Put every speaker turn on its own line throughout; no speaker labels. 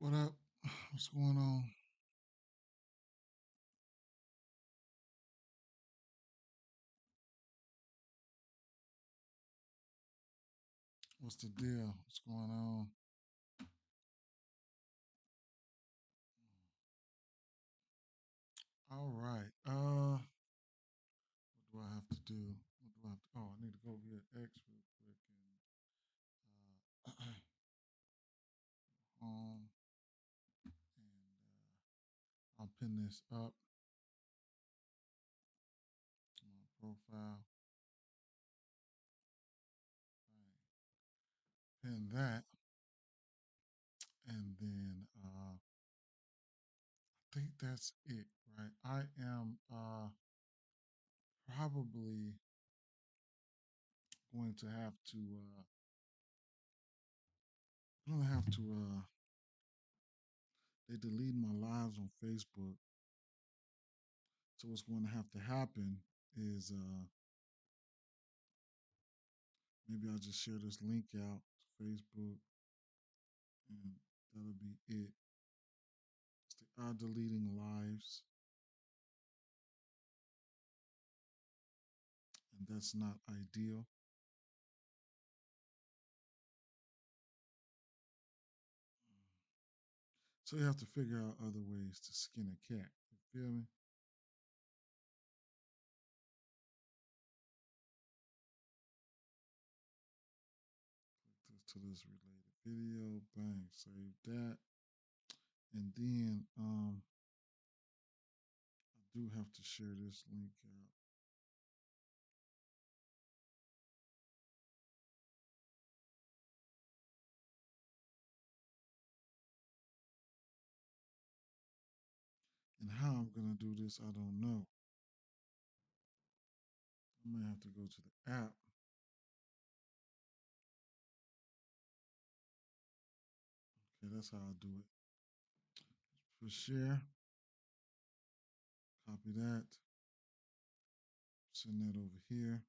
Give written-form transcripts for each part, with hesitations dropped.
What up? What's going on? What's the deal? What's going on? All right. What do I have to do? What do I have to? Oh, I need to go over here at X real quick and home, and I'll pin this up to my profile. Right. Pin that, and then I think that's it. Right. I am probably going to have to. I'm gonna have to. They delete my lives on Facebook. So what's going to have to happen is maybe I'll just share this link out to Facebook, and that'll be it. They are deleting lives, and that's not ideal. So you have to figure out other ways to skin a cat. You feel me? Click to this related video. Bang, save that, and then I do have to share this link out. And how I'm gonna do this, I don't know. I may have to go to the app. Okay, that's how I do it. For share, copy that, send that over here.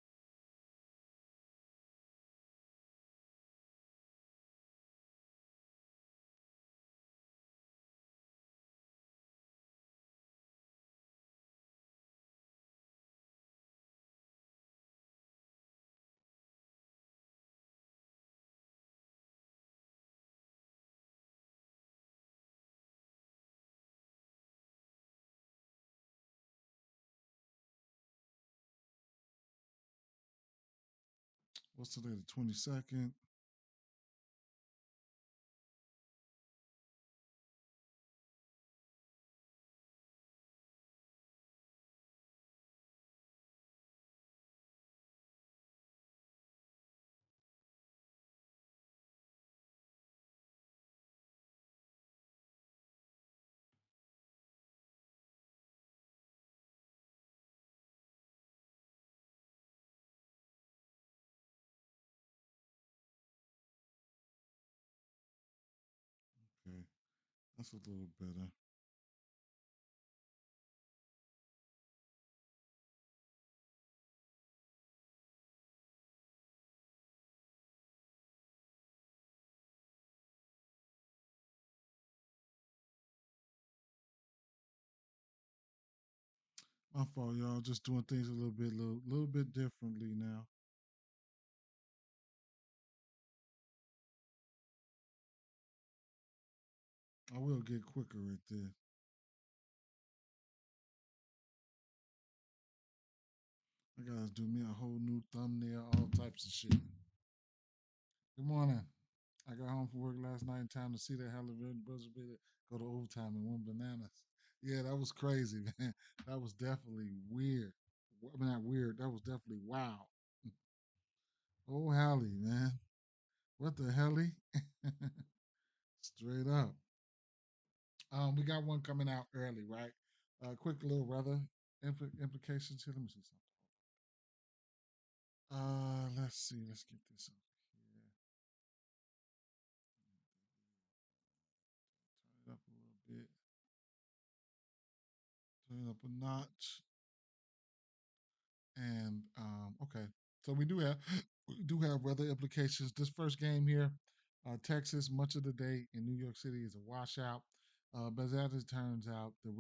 What's today? The 22nd. Okay, that's a little better. My fault, y'all. Just doing things a little bit differently now. I will get quicker at this. I gotta do me a whole new thumbnail, all types of shit. Good morning. I got home from work last night in time to see that Halliburton buzzer beater go to overtime and won bananas. Yeah, that was crazy, man. That was definitely weird. I mean, not weird. That was definitely wow. Oh, Hallie, man. What the helly? Straight up. We got one coming out early, right? Quick little weather implications here. Let me see something. Let's see. Let's get this over here. Turn it up a little bit. Turn it up a notch. And okay, so we do have weather implications. This first game here, Texas, much of the day in New York City is a washout. But as it turns out, there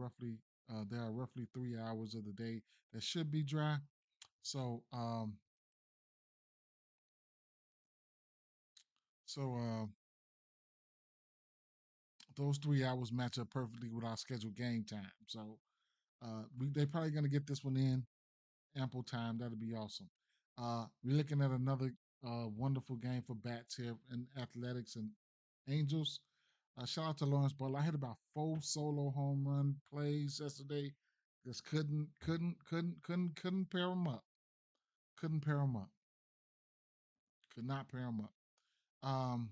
are roughly 3 hours of the day that should be dry. So so those 3 hours match up perfectly with our scheduled game time. So they're probably gonna get this one in ample time. That'll be awesome. We're looking at another wonderful game for bats here in athletics and Angels. Shout out to Lawrence Butler. I hit about 4 solo home run plays yesterday. Just couldn't pair them up. Couldn't pair them up. Could not pair them up. Um,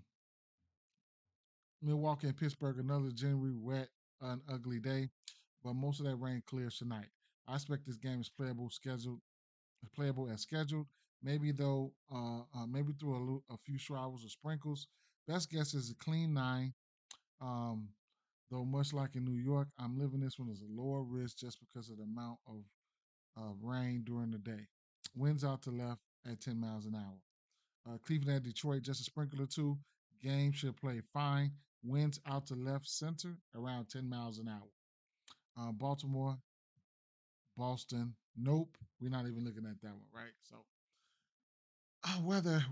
Milwaukee and Pittsburgh, another generally wet and ugly day, but most of that rain clears tonight. I expect this game is playable as scheduled. Maybe though, maybe through a few showers or sprinkles. Best guess is a clean 9. Um, though much like in New York, I'm living this one as a lower risk just because of the amount of rain during the day. Winds out to left at 10 miles an hour. Cleveland at Detroit, just a sprinkle or two. Game should play fine. Winds out to left center around 10 miles an hour. Baltimore, Boston, nope. We're not even looking at that one, right? So, weather,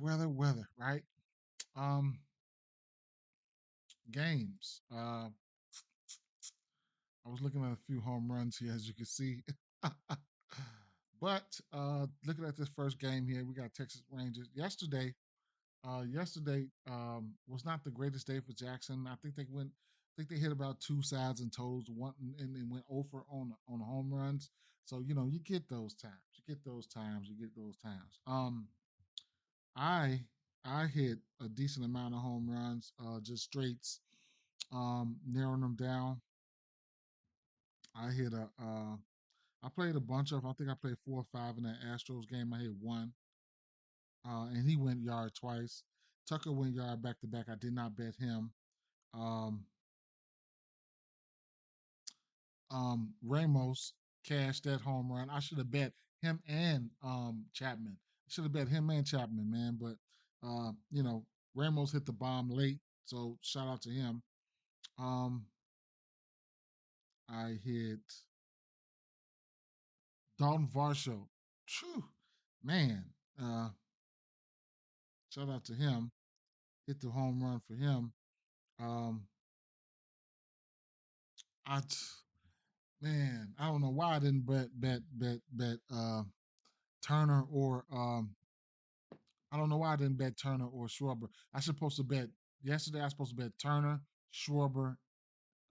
right? Um, Games. I was looking at a few home runs here, as you can see. But looking at this first game here, we got Texas Rangers. Yesterday was not the greatest day for Jackson. I think they hit about 2 sides and totals, one and went over on home runs. So you get those times. You get those times. You get those times. I I hit a decent amount of home runs, just straights, narrowing them down. I hit a I played a bunch of. I think I played 4 or 5 in that Astros game. I hit one, and he went yard twice. Tucker went yard back to back. I did not bet him. Um, Ramos cashed that home run. I should have bet him and Chapman. I should have bet him and Chapman, man. But Ramos hit the bomb late, so shout out to him. Um, I hit Dalton Varsho. Phew, man. Uh, Shout out to him. Hit the home run for him. Um, I Man, I don't know why I didn't bet Turner or I don't know why I didn't bet Turner or Schwarber. I supposed to bet yesterday. I was supposed to bet Turner, Schwarber.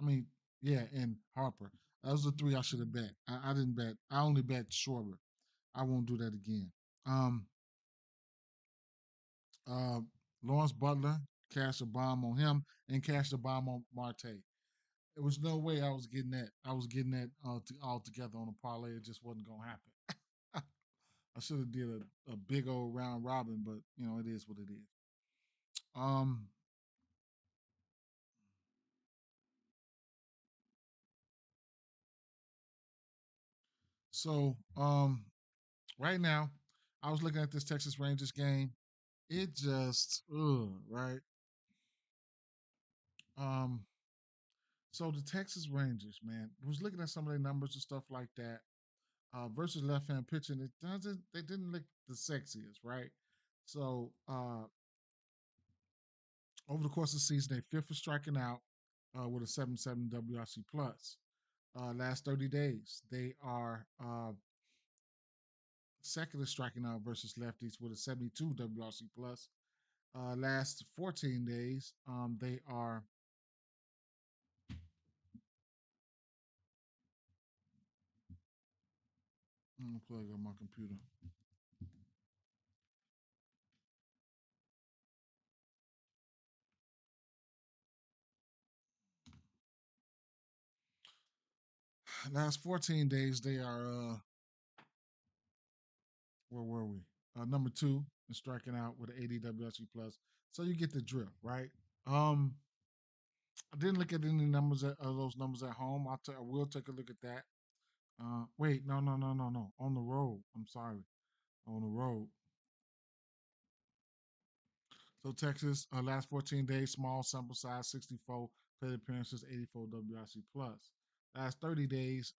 I mean, yeah, and Harper. Those are the 3 I should have bet. I didn't bet. I only bet Schwarber. I won't do that again. Um, uh, Lawrence Butler cashed a bomb on him and cashed a bomb on Marte. There was no way I was getting that. I was getting that all together on a parlay. It just wasn't gonna happen. I should have did a big old round robin, but it is what it is. Um, so right now, I was looking at this Texas Rangers game. It just, right. Um, so the Texas Rangers, man, was looking at some of their numbers and stuff like that. Versus left-hand pitching, they didn't look the sexiest, right? So over the course of the season, they fifth for striking out with a 7.7 WRC plus. Last 30 days, they are second in striking out versus lefties with a 72 WRC plus. Last 14 days, they are I'm gonna plug up my computer. Last 14 days, they are where were we? Number 2 in striking out with an 80 WRC plus. So you get the drift, right? Um, I didn't look at any numbers of those numbers at home. I will take a look at that. Wait, no, no, no, no, no. On the road. I'm sorry. On the road. So Texas, last 14 days, small sample size, 64 plate appearances, 84 WRC plus. Last 30 days,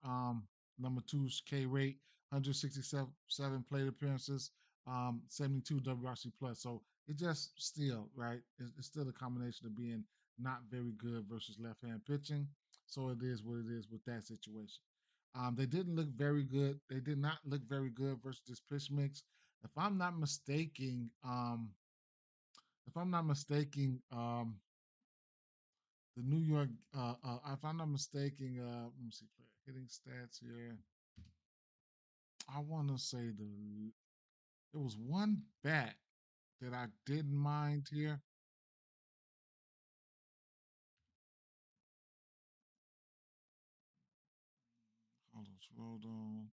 number two's K rate, 167 plate appearances, 72 WRC plus. So it just still, right? It's still a combination of being not very good versus left hand pitching. So it is what it is with that situation. They didn't look very good. They did not look very good versus this pitch mix. If I'm not mistaken, if I'm not mistaken, the New York, if I'm not mistaken, let me see, player hitting stats here. I want to say there was one bat that I didn't mind here. Hold on, rolled on.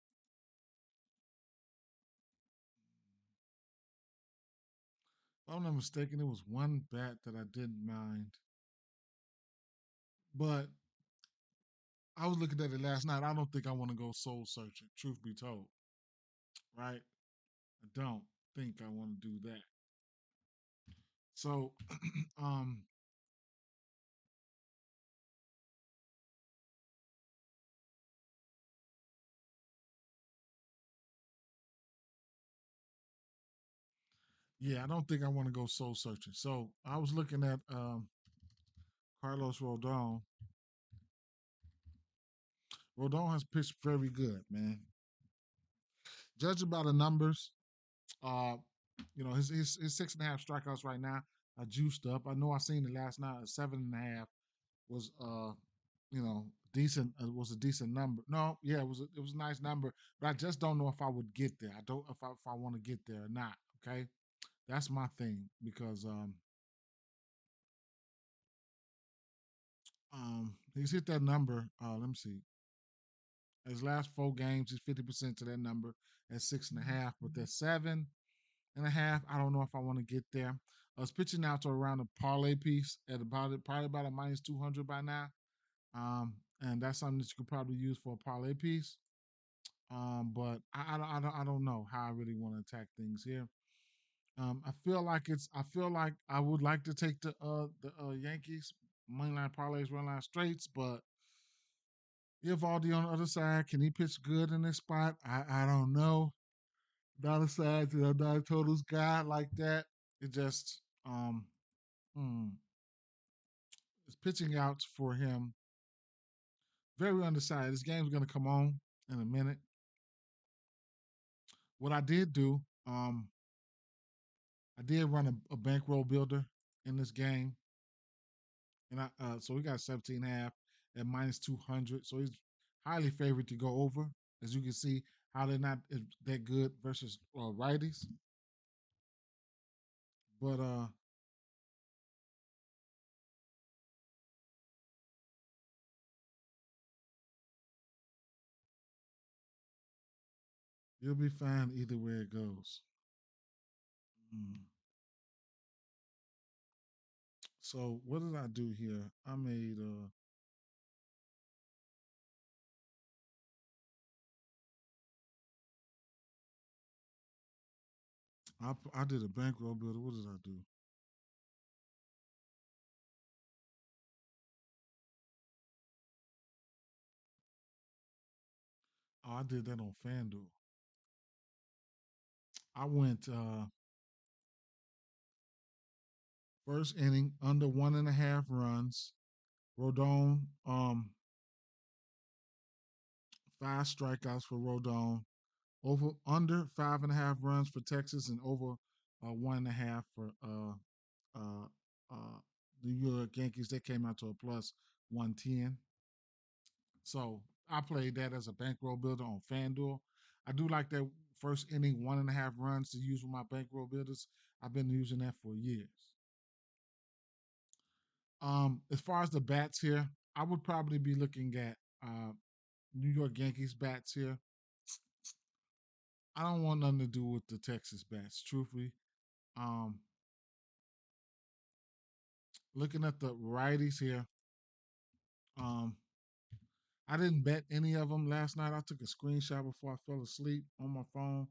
If I'm not mistaken, there was one bat that I didn't mind, but I was looking at it last night. I don't think I want to go soul searching. Truth be told, right? I don't think I want to do that. So, um, yeah, I don't think I want to go soul searching. So I was looking at Carlos Rodon. Rodon has pitched very good, man. Judging by the numbers, uh, his 6.5 strikeouts right now are juiced up. I know I seen it last night. A 7.5 was decent. It was a decent number. No, yeah, it was a nice number, but I just don't know if I would get there. I don't if I want to get there or not. Okay, that's my thing because he's hit that number. Let me see. His last 4 games, he's 50% to that number at 6.5. But that 7.5, I don't know if I want to get there. I was pitching out to around a parlay piece at probably about a minus 200 by now. And that's something that you could probably use for a parlay piece. But I don't know how I really want to attack things here. I feel like I would like to take the Yankees moneyline parlays, run line straights, but Evaldi on the other side, can he pitch good in this spot? I don't know. Not a side, not a totals guy like that. It just hmm, it's pitching out for him. Very undecided. This game's gonna come on in a minute. What I did do, I did run a bankroll builder in this game, and so we got 17.5 at minus 200. So he's highly favored to go over. As you can see, how they're not that good versus righties. But you'll be fine either way it goes. Mm. So what did I do here? I made I did a bankroll builder. What did I do? Oh, I did that on FanDuel. I went first inning under 1.5 runs. Rodon, 5 strikeouts for Rodon. Over under 5.5 runs for Texas and over 1.5 for uh, uh, the New York Yankees. They came out to a plus 110. So I played that as a bankroll builder on FanDuel. I do like that first inning 1.5 runs to use with my bankroll builders. I've been using that for years. As far as the bats here, I would probably be looking at New York Yankees bats here. I don't want nothing to do with the Texas bats, truthfully. Um, Looking at the righties here, um, I didn't bet any of them last night. I took a screenshot before I fell asleep on my phone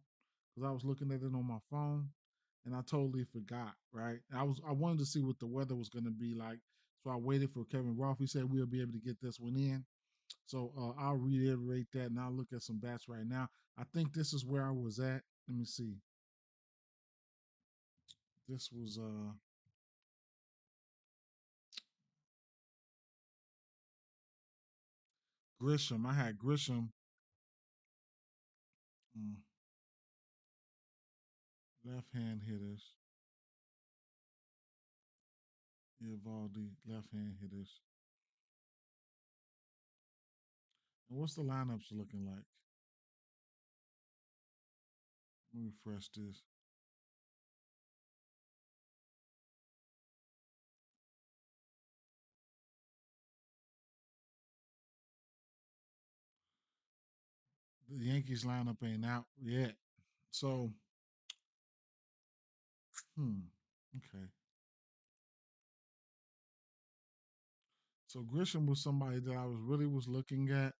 because I was looking at it on my phone. and I totally forgot. Right, I wanted to see what the weather was going to be like, so I waited for Kevin Roth. He said we'll be able to get this one in. So I'll reiterate that, and I'll look at some bats right now. I think this is where I was at. Let me see. This was Grisham. I had Grisham, mm, left hand hitters. Evaldi, left hand hitters. And what's the lineups looking like? Let me refresh this. The Yankees lineup ain't out yet. So, okay. So Grisham was somebody that I was really was looking at.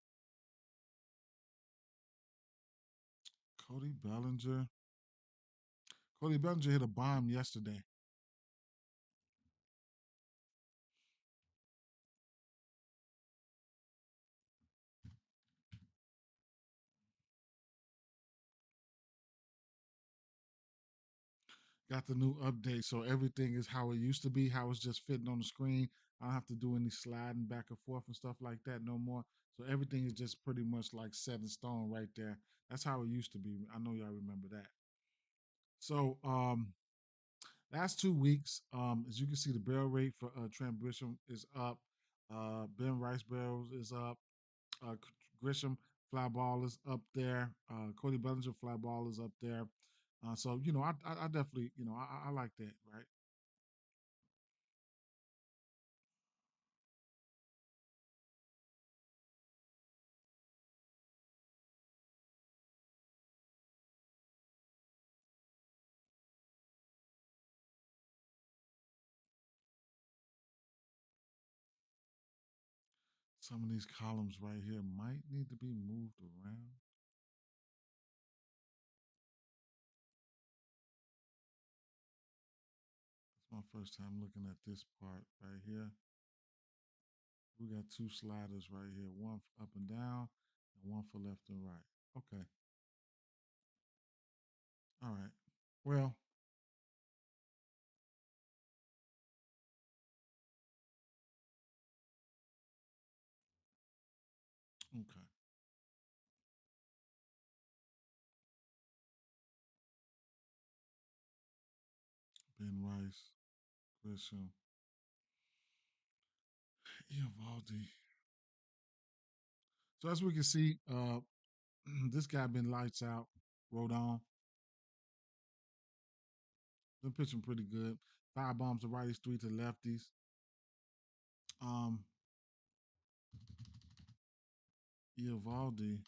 Cody Bellinger. Cody Bellinger hit a bomb yesterday. Got the new update, so everything is how it used to be, how it's just fitting on the screen. I don't have to do any sliding back and forth and stuff like that no more. So everything is just pretty much like set in stone right there. That's how it used to be. I know y'all remember that. So last 2 weeks, as you can see, the barrel rate for Trent Grisham is up. Ben Rice barrels is up. Uh, Grisham fly ball is up there. Cody Bellinger fly ball is up there. So I definitely I like that, right? Some of these columns right here might need to be moved around. It's my first time looking at this part right here. We got two sliders right here, one up and down, and one for left and right. Okay, all right. Well, okay. Ben Rice, Grisham, Evaldi. So as we can see, this guy been lights out. Rodon been pitching pretty good. Five bombs to righties, three to lefties. Um, Evaldi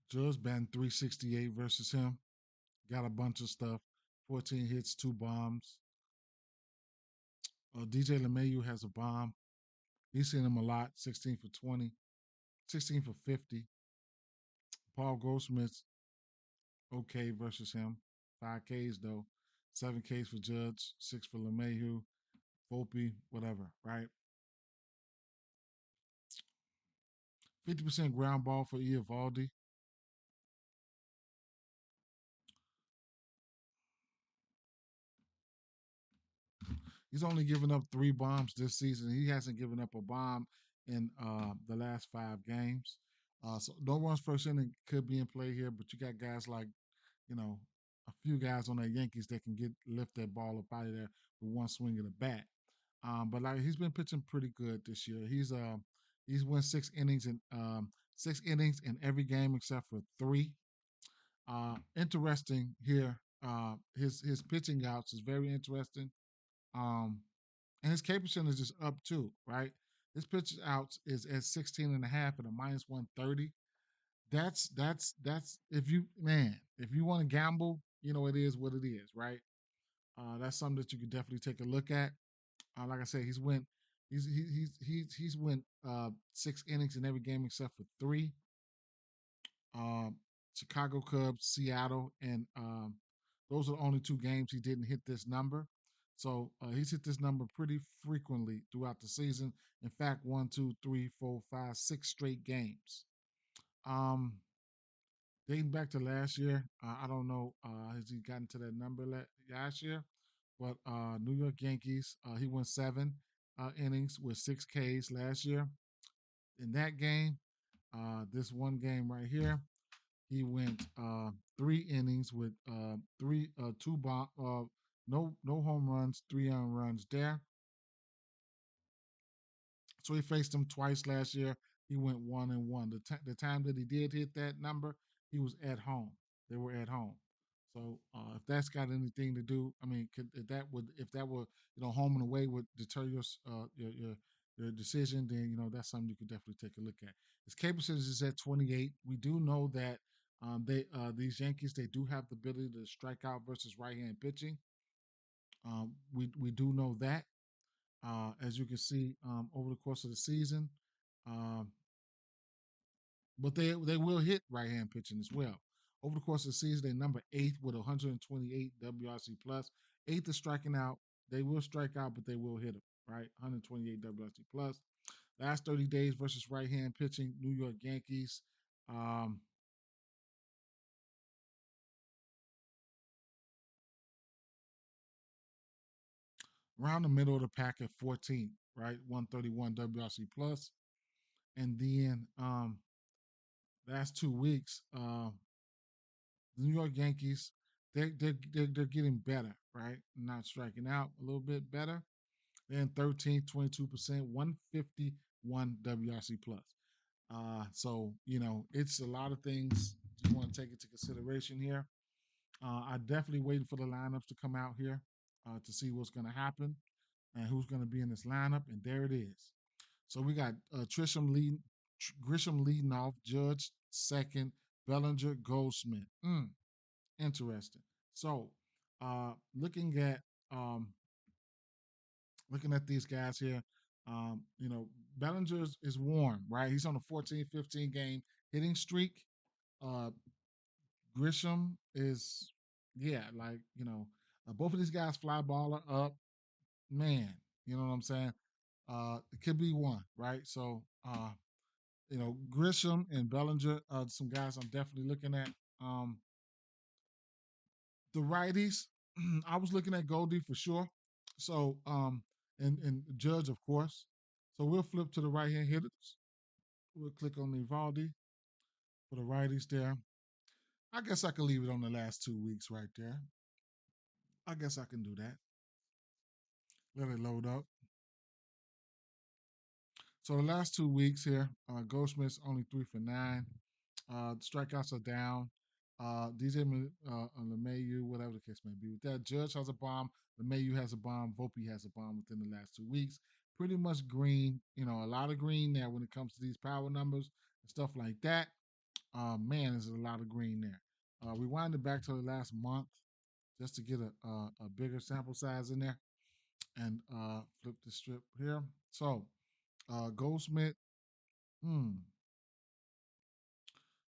Judge batting 368 versus him. Got a bunch of stuff. 14 hits, two bombs. DJ LeMayu has a bomb. He's seen him a lot. 16 for 20, 16 for 50. Paul Goldsmith's okay versus him. 5 Ks though. 7 Ks for Judge, 6 for LeMayu, Volpe, whatever, right? 50% ground ball for Eovaldi. He's only given up 3 bombs this season. He hasn't given up a bomb in the last 5 games. So no runs first inning could be in play here, but you got guys like, you know, a few guys on that Yankees that can lift that ball up out of there with one swing of the bat. But like he's been pitching pretty good this year. He's won 6 innings in 6 innings in every game except for three. Interesting here. his pitching outs is very interesting. Um, and his K percentage is up too, right? His pitch outs is at 16 and a half at a minus 130. That's if you want to gamble, it is what it is, right? That's something that you could definitely take a look at. Like I said, he's went 6 innings in every game except for three. Um, Chicago Cubs, Seattle, and those are the only two games he didn't hit this number. So he's hit this number pretty frequently throughout the season. In fact, one, two, three, four, five, 6 straight games. Um, Dating back to last year, I don't know has he gotten to that number last year, but New York Yankees, he went 7 innings with 6 Ks last year. In that game, this one game right here, he went 3 innings with two bomb, no home runs, 3 earned runs there. So he faced him twice last year. He went 1-1. The time that he did hit that number, he was at home. They were at home. So if that's got anything to do, I mean, if that were home and away would deter your decision, then that's something you could definitely take a look at. His K percentage is at 28. We do know that these Yankees, they do have the ability to strike out versus right hand pitching. We do know that. As you can see over the course of the season. Um, but they will hit right hand pitching as well. Over the course of the season, they're number 8th with 128 WRC plus. 8th is striking out. They will strike out, but they will hit them, right? 128 WRC plus. Last 30 days versus right hand pitching, New York Yankees. Um, Around the middle of the pack at 14, right? 131 WRC plus. And then last 2 weeks, the New York Yankees, they're getting better, right? Not striking out a little bit better. They're in 13th, 22%, 151 WRC plus. So it's a lot of things you want to take into consideration here. I definitely waiting for the lineups to come out here to see what's going to happen and who's going to be in this lineup, and there it is. So we got Grisham leading off, Judge second, Bellinger, Goldsmith. Interesting. So, uh, looking at um, looking at these guys here, Bellinger is warm, right? He's on a 14-15 game hitting streak. Uh, Grisham is, yeah, like both of these guys fly baller up, man. You know what I'm saying? It could be one, right? So, Grisham and Bellinger, some guys I'm definitely looking at. The righties, I was looking at Goldie for sure. So, and Judge, of course. So we'll flip to the right hand hitters. We'll click on Evaldi for the righties there. I guess I could leave it on the last 2 weeks right there. I guess I can do that. Let it load up. So the last 2 weeks here, Goldsmith's only 3 for 9. Strikeouts are down. DJ LeMayu, whatever the case may be. With that, Judge has a bomb. LeMayu has a bomb. Volpe has a bomb within the last 2 weeks. Pretty much green. A lot of green there when it comes to these power numbers and stuff like that. Man, there's a lot of green there. We wind it back to the last month just to get a bigger sample size in there and flip the strip here. So, Goldsmith, hmm,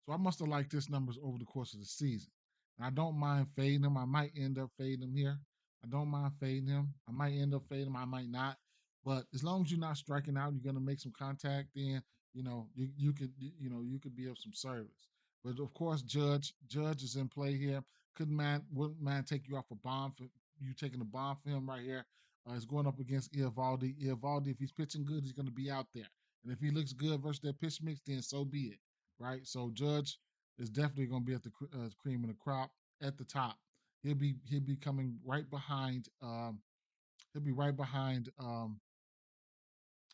so I must have liked this numbers over the course of the season. And I don't mind fading him. I might end up fading him here. I don't mind fading him. I might end up fading him. I might not. But as long as you're not striking out, you're gonna make some contact. Then you could be of some service. But of course, Judge is in play here. Wouldn't mind take you off a bomb for you taking a bomb for him right here. He's going up against Eovaldi. Eovaldi, if he's pitching good, he's going to be out there. And if he looks good versus that pitch mix, then so be it, right? So Judge is definitely going to be at the cream of the crop at the top. He'll be coming right behind. He'll be right behind.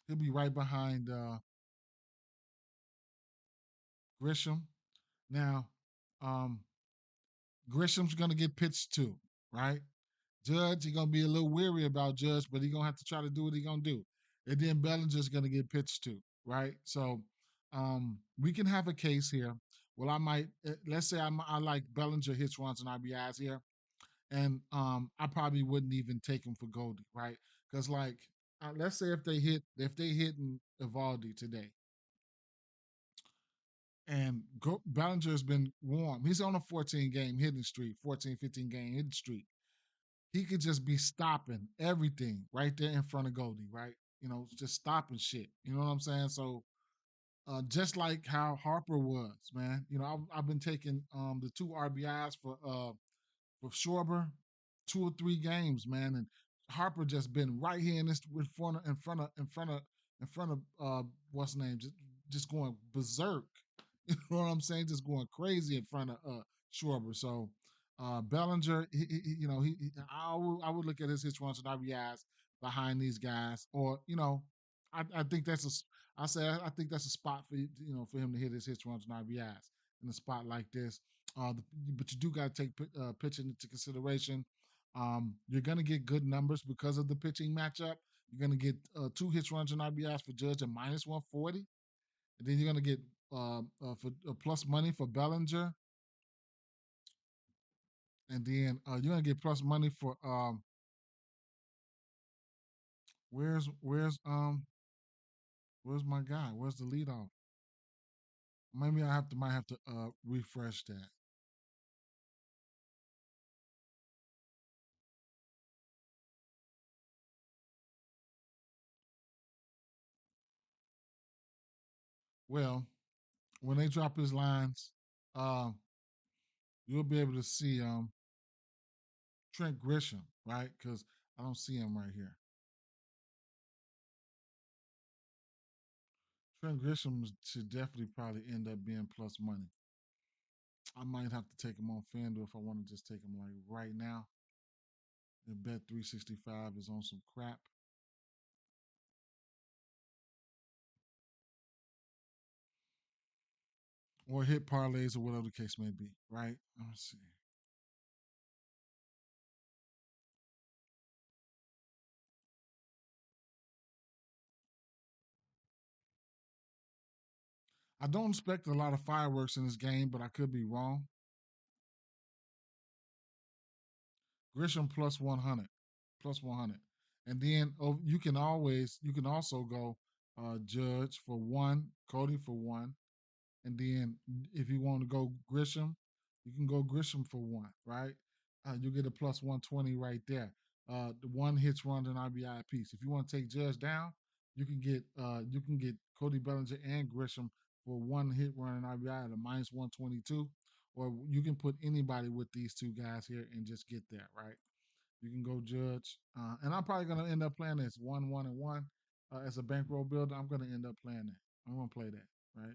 He'll be right behind Grisham. Now, um, Grisham's gonna get pitched to, right? Judge, he gonna be a little weary about Judge, but he gonna have to try to do what he gonna do. And then Bellinger's gonna get pitched to, right? So we can have a case here. Well, I might let's say I like Bellinger hits runs and RBIs here, and I probably wouldn't even take him for Goldie, right? Because like let's say if they hit in Evaldi today, and Bellinger has been warm. He's on a 14 game hitting streak, 14, 15 game hitting streak. He could just be stopping everything right there in front of Goldie, right? You know, just stopping shit. You know what I'm saying? So just like how Harper was, man. You know, I've been taking the two RBIs for Schwarber, 2 or 3 games, man, and Harper just been right here in this in front of what's the name, just going berserk. You know what I'm saying? Just going crazy in front of Schwarber. So Bellinger, you know, I would look at his hits runs and RBIs behind these guys, or you know, I think that's I think that's a spot for for him to hit his hits runs and RBIs in a spot like this. But you do got to take pitching into consideration. You're going to get good numbers because of the pitching matchup. You're going to get 2 hits, runs, and RBIs for Judge at minus 140. And then you're going to get for plus money for Bellinger. And then you're going to get plus money for where's where's um where's my guy? Where's the leadoff? Maybe I have to might have to refresh that. Well, when they drop his lines, uh, you'll be able to see Trent Grisham, right? Because I don't see him right here. Trent Grisham should definitely probably end up being plus money. I might have to take him on FanDuel if I want to just take him like right now. If Bet 365 is on some crap, or hit parlays or whatever the case may be, right? Let's see. I don't expect a lot of fireworks in this game, but I could be wrong. Grisham plus 100, plus 100, and then you can also go Judge for one, Cody for one, and then if you want to go Grisham, you can go Grisham for one, right? You get a plus 120 right there. The one hits, runs, and RBI piece. If you want to take Judge down, you can get Cody Bellinger and Grisham for one hit, run, and RBI at a minus 122. Or you can put anybody with these two guys here and just get that, right? You can go Judge. And I'm probably going to end up playing this 1-1-1 as a bankroll builder. I'm going to end up playing that. I'm going to play that, right?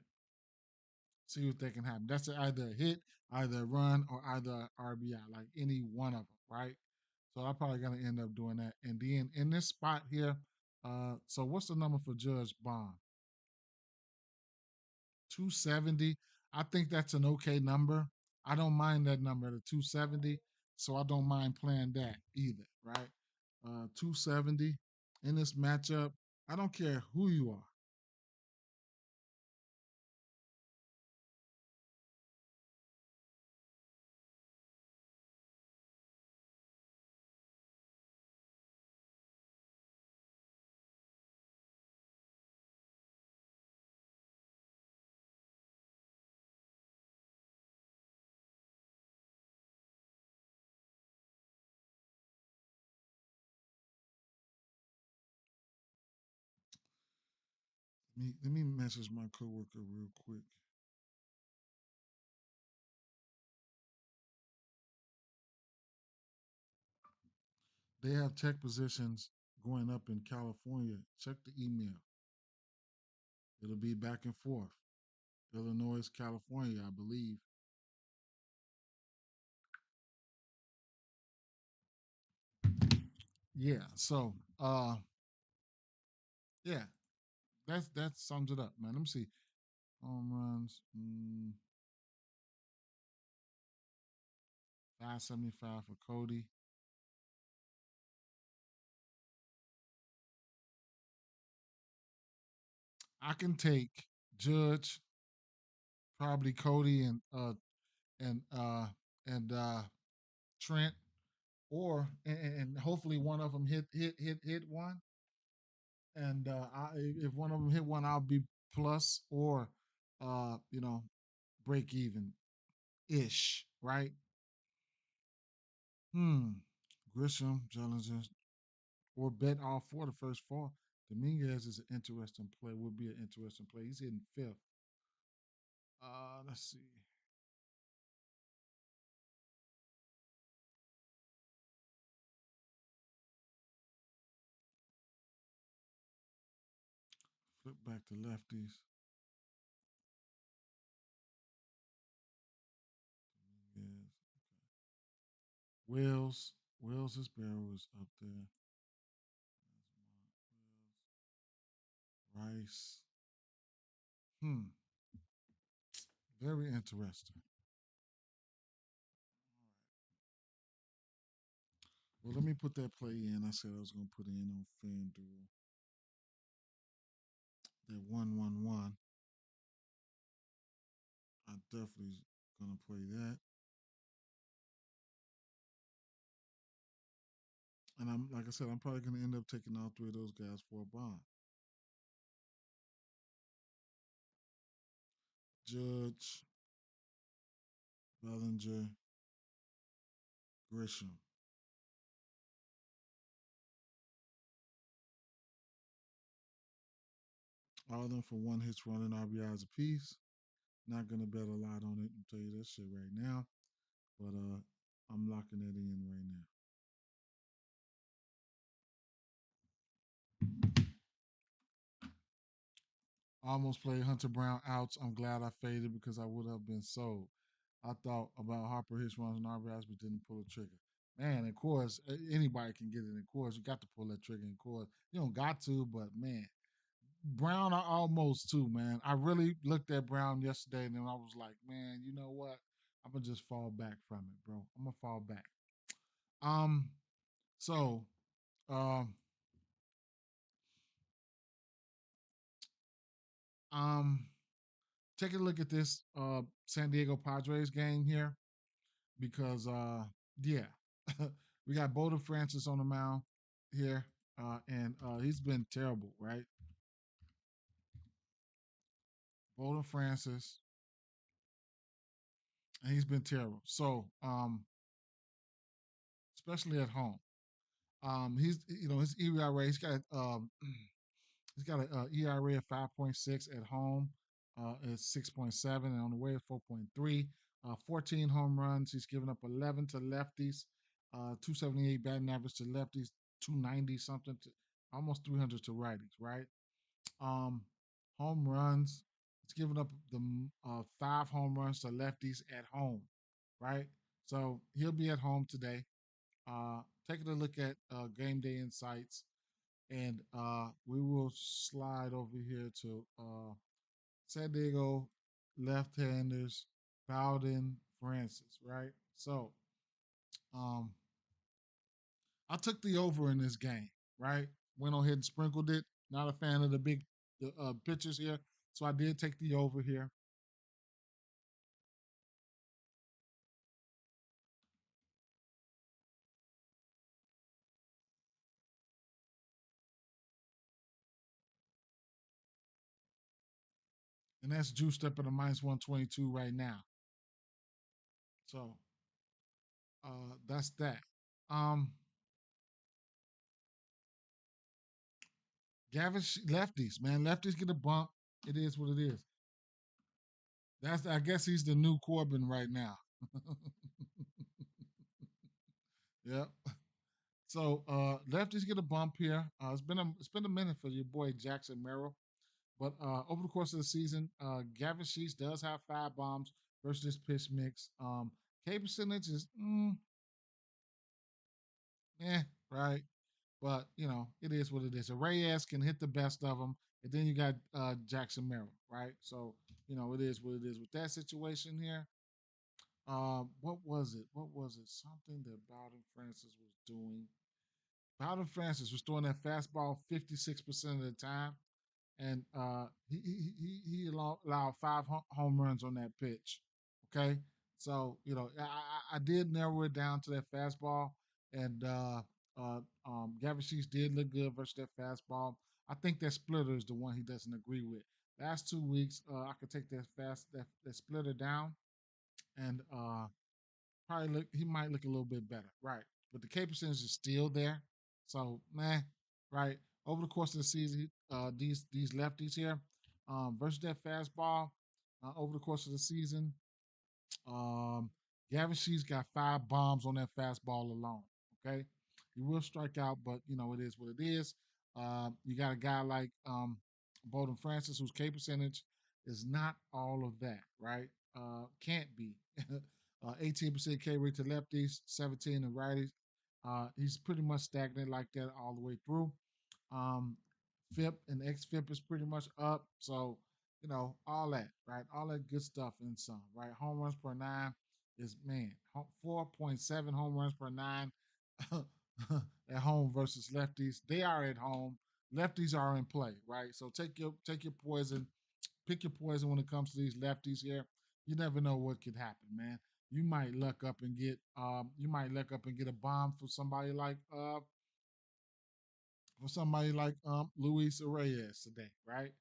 See what they can happen. That's either a hit, either a run, or either a RBI, like any one of them, right? So I'm probably gonna end up doing that. And then in this spot here, so what's the number for Judge Bond? 270. I think that's an okay number. I don't mind that number at a 270, so I don't mind playing that either, right? 270 in this matchup. I don't care who you are. Let me message my coworker real quick. They have tech positions going up in California. Check the email. It'll be back and forth. Illinois, California, I believe. Yeah. So, yeah, that sums it up, man. Let me see. Home runs. 575 for Cody. I can take Judge, probably Cody and uh and Trent, or and hopefully one of them hit one. And if one of them hit one, I'll be plus or you know, break even ish, right? Hmm. Grisham, Jellinger, or bet all four the first four. Dominguez is an interesting play. Would be an interesting play. He's hitting fifth. Let's see. Flip back to lefties. Dominguez. Wills. Wills' barrel is up there. Rice. Hmm. Very interesting. Well, let me put that play in. I said I was going to put it in on FanDuel. That 1-1-1. I definitely going to play that. And I'm like I said, I'm probably going to end up taking all three of those guys for a bond. Judge, Bellinger, Grisham. All of them for one hits, running RBIs apiece. Not gonna bet a lot on it and tell you that shit right now, but I'm locking that in right now. Almost played Hunter Brown outs. I'm glad I faded because I would have been sold. I thought about Harper hits runs and RBIs, but didn't pull the trigger. Man, of course, anybody can get it. Of course, you got to pull that trigger. Of course, you don't got to, but man, Brown, I almost too, man. I really looked at Brown yesterday, and then I was like, man, you know what? I'm gonna just fall back from it, bro. I'm gonna fall back. Um, so, um, um, take a look at this San Diego Padres game here because yeah, we got Boda Francis on the mound here, and he's been terrible, right? Boda Francis, and he's been terrible. So, especially at home. He's his ERA. He's got a ERA of 5.6 at home. It's 6.7 and on the way at 4.3. 14 home runs. He's given up 11 to lefties. 278 batting average to lefties. 290 something to almost 300 to righties. Right. Um, Home runs. He's given up the 5 home runs to lefties at home. Right. So he'll be at home today. Uh, Taking a look at game day insights, and we will slide over here to San Diego left-handers, Bowden, Francis. Right. So um, I took the over in this game. Right. Went on ahead and sprinkled it. Not a fan of the big pitchers here, so I did take the over here. And that's juiced up at a minus 122 right now. So that's that. Um, Gavin lefties, man, lefties get a bump. It is what it is. I guess he's the new Corbin right now. Yep. So lefties get a bump here. It's been a minute for your boy Jackson Merrill, but over the course of the season, Gavin Sheets does have 5 bombs versus this pitch mix. K percentage is right, but it is what it is. A Reyes can hit the best of them, and then you got Jackson Merrill, right? So it is what it is with that situation here. What was it? What was it? Something that Bowden Francis was doing. Bowden Francis was throwing that fastball 56% of the time, and he allowed five home runs on that pitch. Okay, so I did narrow it down to that fastball, and Gavin Sheets did look good versus that fastball. I think that splitter is the one he doesn't agree with. Last 2 weeks, I could take that splitter down, and probably look he might look a little bit better, right? But the K percentage is still there, so man, right? Over the course of the season, these lefties here, versus that fastball, over the course of the season, um, Gavin Sheets got 5 bombs on that fastball alone. Okay, he will strike out, but it is what it is. You got a guy like Bowden Francis, whose K percentage is not all of that, right? Can't be. 18% K rate to lefties, 17 to righties. He's pretty much stagnant like that all the way through. Um, FIP and XFIP is pretty much up. So, all that, right? All that good stuff and some, right? Home runs per nine is, man, 4.7 home runs per nine at home versus lefties. They are at home. Lefties are in play, right? So take your poison, pick your poison when it comes to these lefties here. You never know what could happen, man. You might luck up and get a bomb for somebody like Luis Reyes today, right?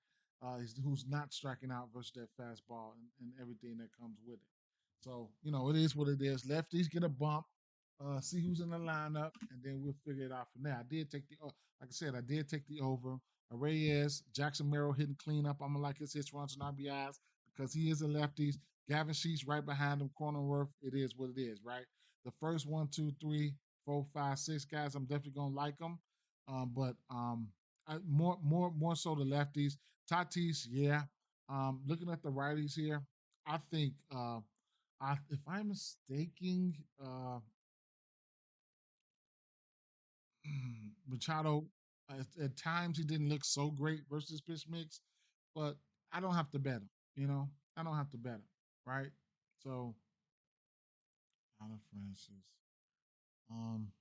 Who's not striking out versus that fastball and everything that comes with it. So it is what it is. Lefties get a bump, see who's in the lineup, and then we'll figure it out from there. Like I said, I did take the over. Reyes, Jackson Merrill hitting cleanup. I'm gonna like his hits, runs, and RBIs because he is a lefties. Gavin Sheets right behind him, Cronenworth. It is what it is, right? The first 1, 2, 3, 4, 5, 6 guys, I'm definitely gonna like them. But more so the lefties. Tatis, yeah. Looking at the righties here, I think if I'm mistaken, Machado at times he didn't look so great versus pitch mix, but I don't have to bet him. I don't have to bet him, right? So, Alan Francis. Um,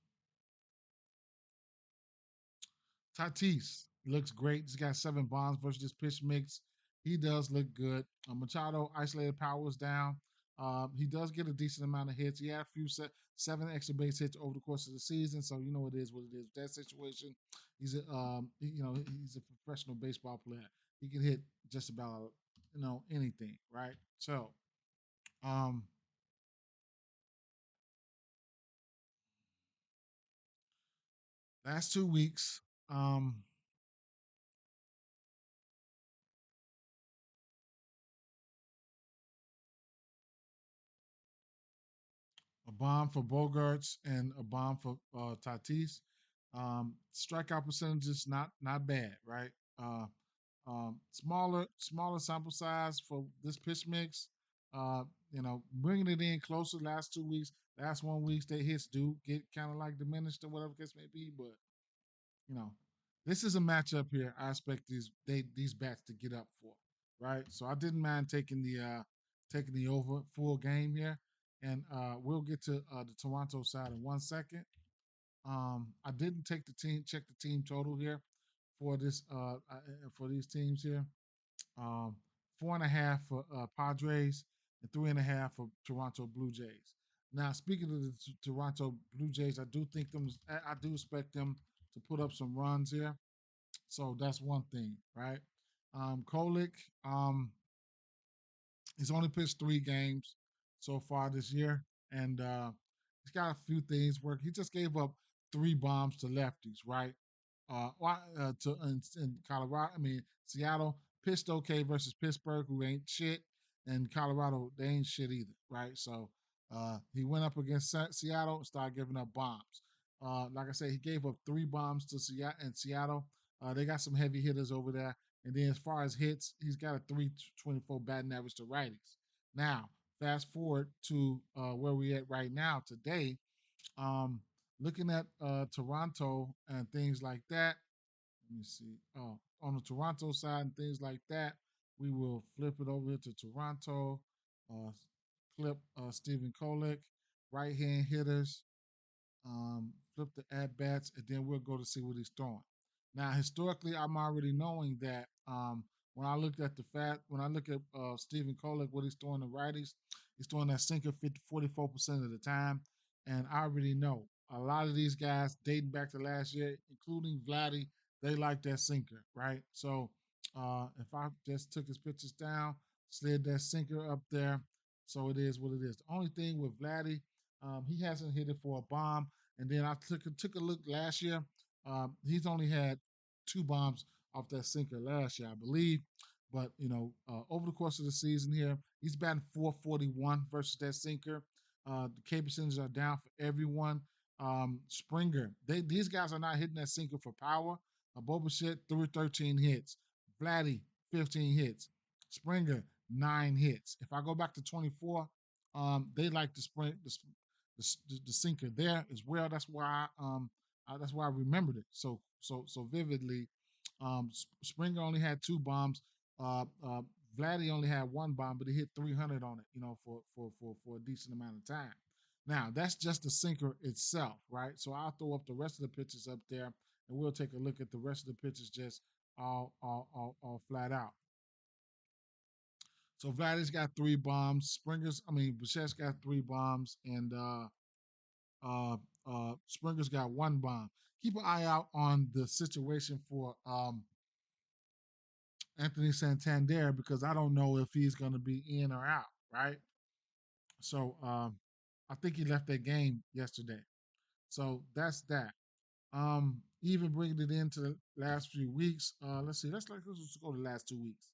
Tatis looks great. He's got 7 bombs versus this pitch mix. He does look good. Machado isolated power was down. He does get a decent amount of hits. He had a few 7 extra base hits over the course of the season, so it is what it is. That situation, he's a professional baseball player. He can hit just about anything, right? So, um, last 2 weeks, um, a bomb for Bogarts and a bomb for Tatis. Strikeout percentage is not bad, right? Uh, smaller sample size for this pitch mix. Bringing it in closer last 2 weeks. Last 1 week, their hits do get kind of like diminished or whatever case may be. But you know, this is a matchup here. I expect these bats to get up for, right? So I didn't mind taking the over full game here, and we'll get to the Toronto side in 1 second. I didn't check the team total here for for these teams here. Um, 4.5 for Padres and 3.5 for Toronto Blue Jays. Now, speaking of the Toronto Blue Jays, I do expect them to put up some runs here. So that's one thing, right? Kolick, he's only pitched 3 games so far this year, and he's got a few things work. He just gave up 3 bombs to lefties, right? In Colorado, I mean Seattle pitched okay versus Pittsburgh, who ain't shit, and Colorado they ain't shit either, right? So he went up against Seattle and started giving up bombs. Like I said, he gave up 3 bombs to Seattle. They got some heavy hitters over there. And then as far as hits, he's got a 324 batting average to righties. Now, fast forward to where we at right now today. Um, Looking at Toronto and things like that. Let me see. On the Toronto side and things like that, we will flip it over to Toronto. Uh, Flip Stephen Kolek, right hand hitters, flip the at bats, and then we'll go to see what he's throwing. Now, historically, I'm already knowing that when I look at when I look at Stephen Kolek, what he's throwing the righties, he's throwing that sinker 44% of the time, and I already know a lot of these guys dating back to last year, including Vladdy, they like that sinker, right? So if I just took his pitches down, slid that sinker up there, so it is what it is. The only thing with Vladdy, he hasn't hit it for a bomb. And then I took a look last year. He's only had two bombs off that sinker last year, I believe. But over the course of the season here, he's batting 441 versus that sinker. The K percentages are down for everyone. Springer, these guys are not hitting that sinker for power. Boba Shit threw 13 hits. Vladdy 15 hits. Springer 9 hits. If I go back to 24, they like the sinker there as well. That's why I remembered it so vividly. Springer only had two bombs. Vladdy only had one bomb, but he hit 300 on it. For a decent amount of time. Now that's just the sinker itself, right? So I'll throw up the rest of the pitches up there, and we'll take a look at the rest of the pitches just all flat out. So Vladdy's got three bombs. Bichette's got three bombs, and uh, Springer's got one bomb. Keep an eye out on the situation for Anthony Santander because I don't know if he's going to be in or out, right? So I think he left that game yesterday. So that's that. Even bringing it into the last few weeks. Let's see. Let's go to the last 2 weeks.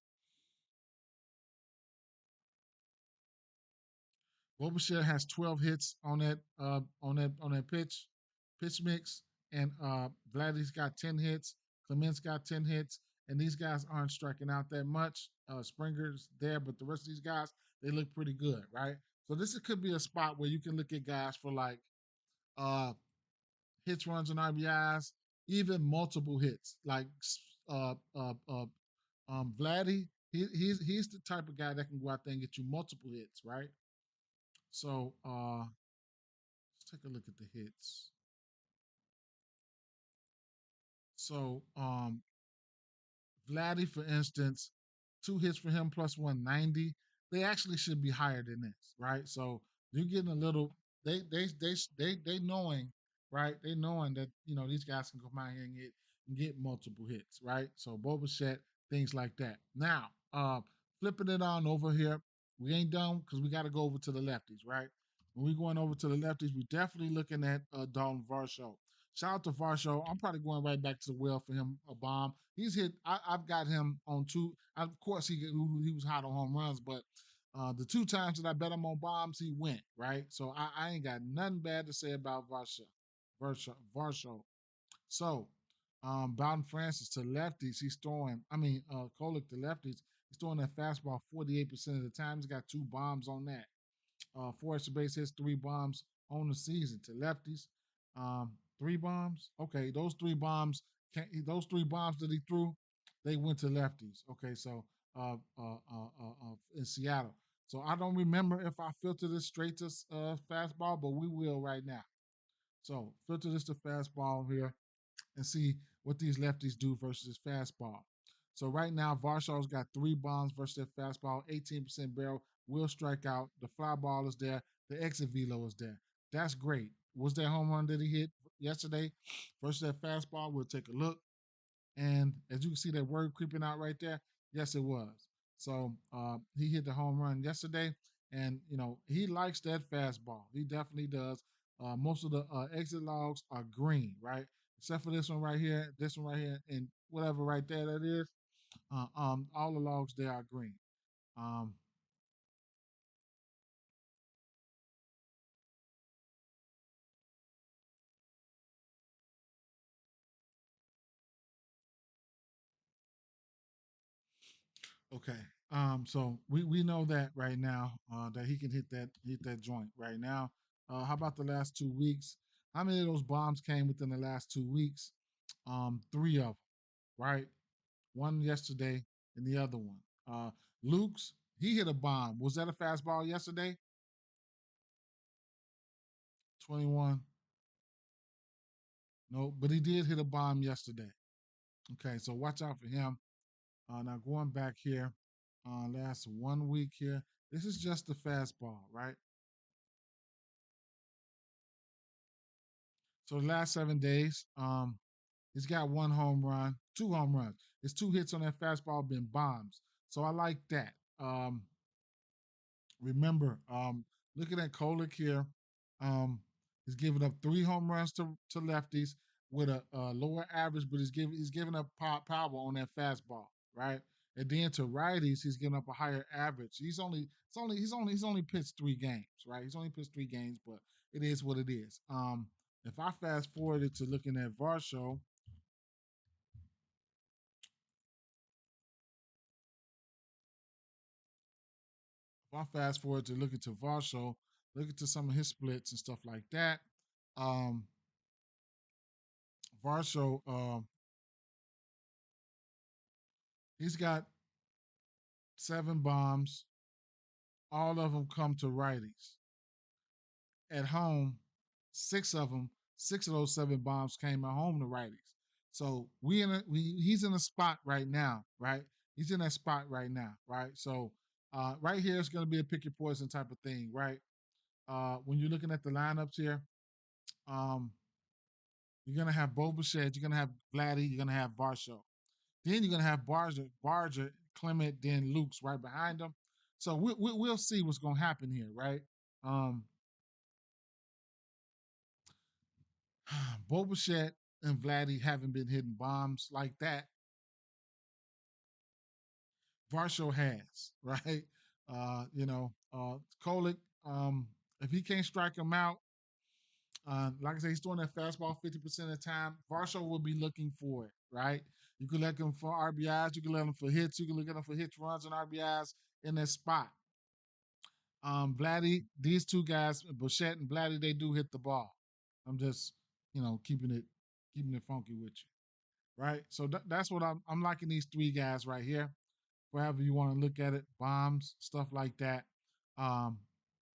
Bobashir has 12 hits on that pitch mix, and Vladdy's got 10 hits. Clement's got 10 hits, and these guys aren't striking out that much. Springer's there, but the rest of these guys they look pretty good, right? So could be a spot where you can look at guys for like uh, hits, runs, and RBIs, even multiple hits, like uh, uh, uh, Vladdy. He's the type of guy that can go out there and get you multiple hits, right? So let's take a look at the hits. So Vladdy, for instance, 2 hits for him plus 190. They actually should be higher than this, right? So you're getting a little. They knowing, right? They knowing that these guys can come out here and get multiple hits, right? So Boba Fett, things like that. Now, flipping it on over here, we ain't done because we got to go over to the lefties, right? When we going over to the lefties, we definitely looking at Dalton Varsho. Shout out to Varsho. I'm probably going right back to the well for him a bomb. He's hit. I've got him on two. Of course, he was hot on home runs, but the 2 times that I bet him on bombs, he went right. So I ain't got nothing bad to say about Varsho. So, Bowden Francis to lefties, he's throwing. Kolek to lefties, he's throwing that fastball 48% of the time. He's got 2 bombs on that. 4 extra base hits, 3 bombs on the season to lefties. 3 bombs. Okay, those 3 bombs that he threw, they went to lefties. Okay, so in Seattle. So I don't remember if I filter this straight to fastball, but we will right now. So filter this to fastball here and see what these lefties do versus his fastball. So right now, Varshaw's got 3 bombs versus that fastball, 18% barrel, will strike out. The fly ball is there. The exit velo is there. That's great. Was that home run that he hit yesterday versus that fastball? We'll take a look. And as you can see that word creeping out right there, yes, it was. So he hit the home run yesterday, and he likes that fastball. He definitely does. Most of the exit logs are green, right? Except for this one right here, and whatever right there that is. All the logs there are green. Um, okay. So we know that right now that he can hit that joint right now. How about the last 2 weeks? How many of those bombs came within the last 2 weeks? 3 of them, right? One yesterday and the other one. Luke's he hit a bomb. Was that a fastball yesterday? 21. No, but he did hit a bomb yesterday. Okay, so watch out for him. Now going back here, last 1 week here. This is just the fastball, right? So the last 7 days, he's got one home run, two home runs. His two hits on that fastball been bombs. So I like that. Remember, looking at Kolick here, um, he's giving up 3 home runs to lefties with a lower average, but he's giving up power on that fastball, right? And then to righties, he's giving up a higher average. He's only pitched 3 games, right? He's only pitched 3 games, but it is what it is. If I fast forwarded to looking at Varsho, if I fast forward to looking to Varsho, looking to some of his splits and stuff like that, um, Varsho, he's got 7 bombs. All of them come to righties. At home, 6 of those 7 bombs came at home to righties. So he's in a spot right now, right? He's in that spot right now, right? So right here is going to be a pick your poison type of thing, right? When you're looking at the lineups here, um, you're going to have Bo Bichette, you're going to have Vladdy, you're going to have Varsho. Then you're gonna have Barger, Clement, then Luke's right behind them. So we'll see what's gonna happen here, right? Um, Bobuchet and Vladdy haven't been hitting bombs like that. Varsho has, right? Kolick, if he can't strike him out, like I say, he's throwing that fastball 50% of the time. Varsho will be looking for it, right? You can let him for RBIs, you can let him for hits, you can look at him for hits, runs, and RBIs in that spot. Vladdy, these two guys, Bichette and Vladdy, they do hit the ball. I'm just, keeping it funky with you, right? So that's what I'm liking these 3 guys right here. Wherever you want to look at it, bombs, stuff like that. Um,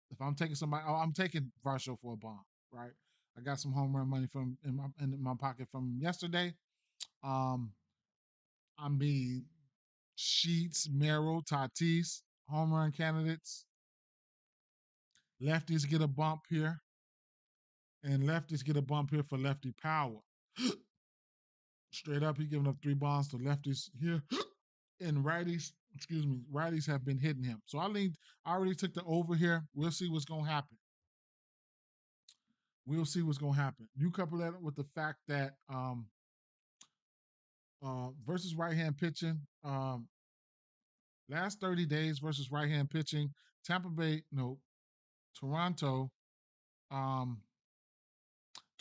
if I'm taking somebody, I'm taking Varsho for a bomb, right? I got some home run money from in my pocket from yesterday. Um, I mean, Sheets, Merrill, Tatis, home run candidates. Lefties get a bump here. And lefties get a bump here for lefty power. Straight up, he giving up 3 bombs to lefties here. And righties have been hitting him. So I already took the over here. We'll see what's gonna happen. We'll see what's gonna happen. You couple that with the fact that versus right hand pitching, last 30 days versus right hand pitching, Tampa Bay, no, Toronto, um,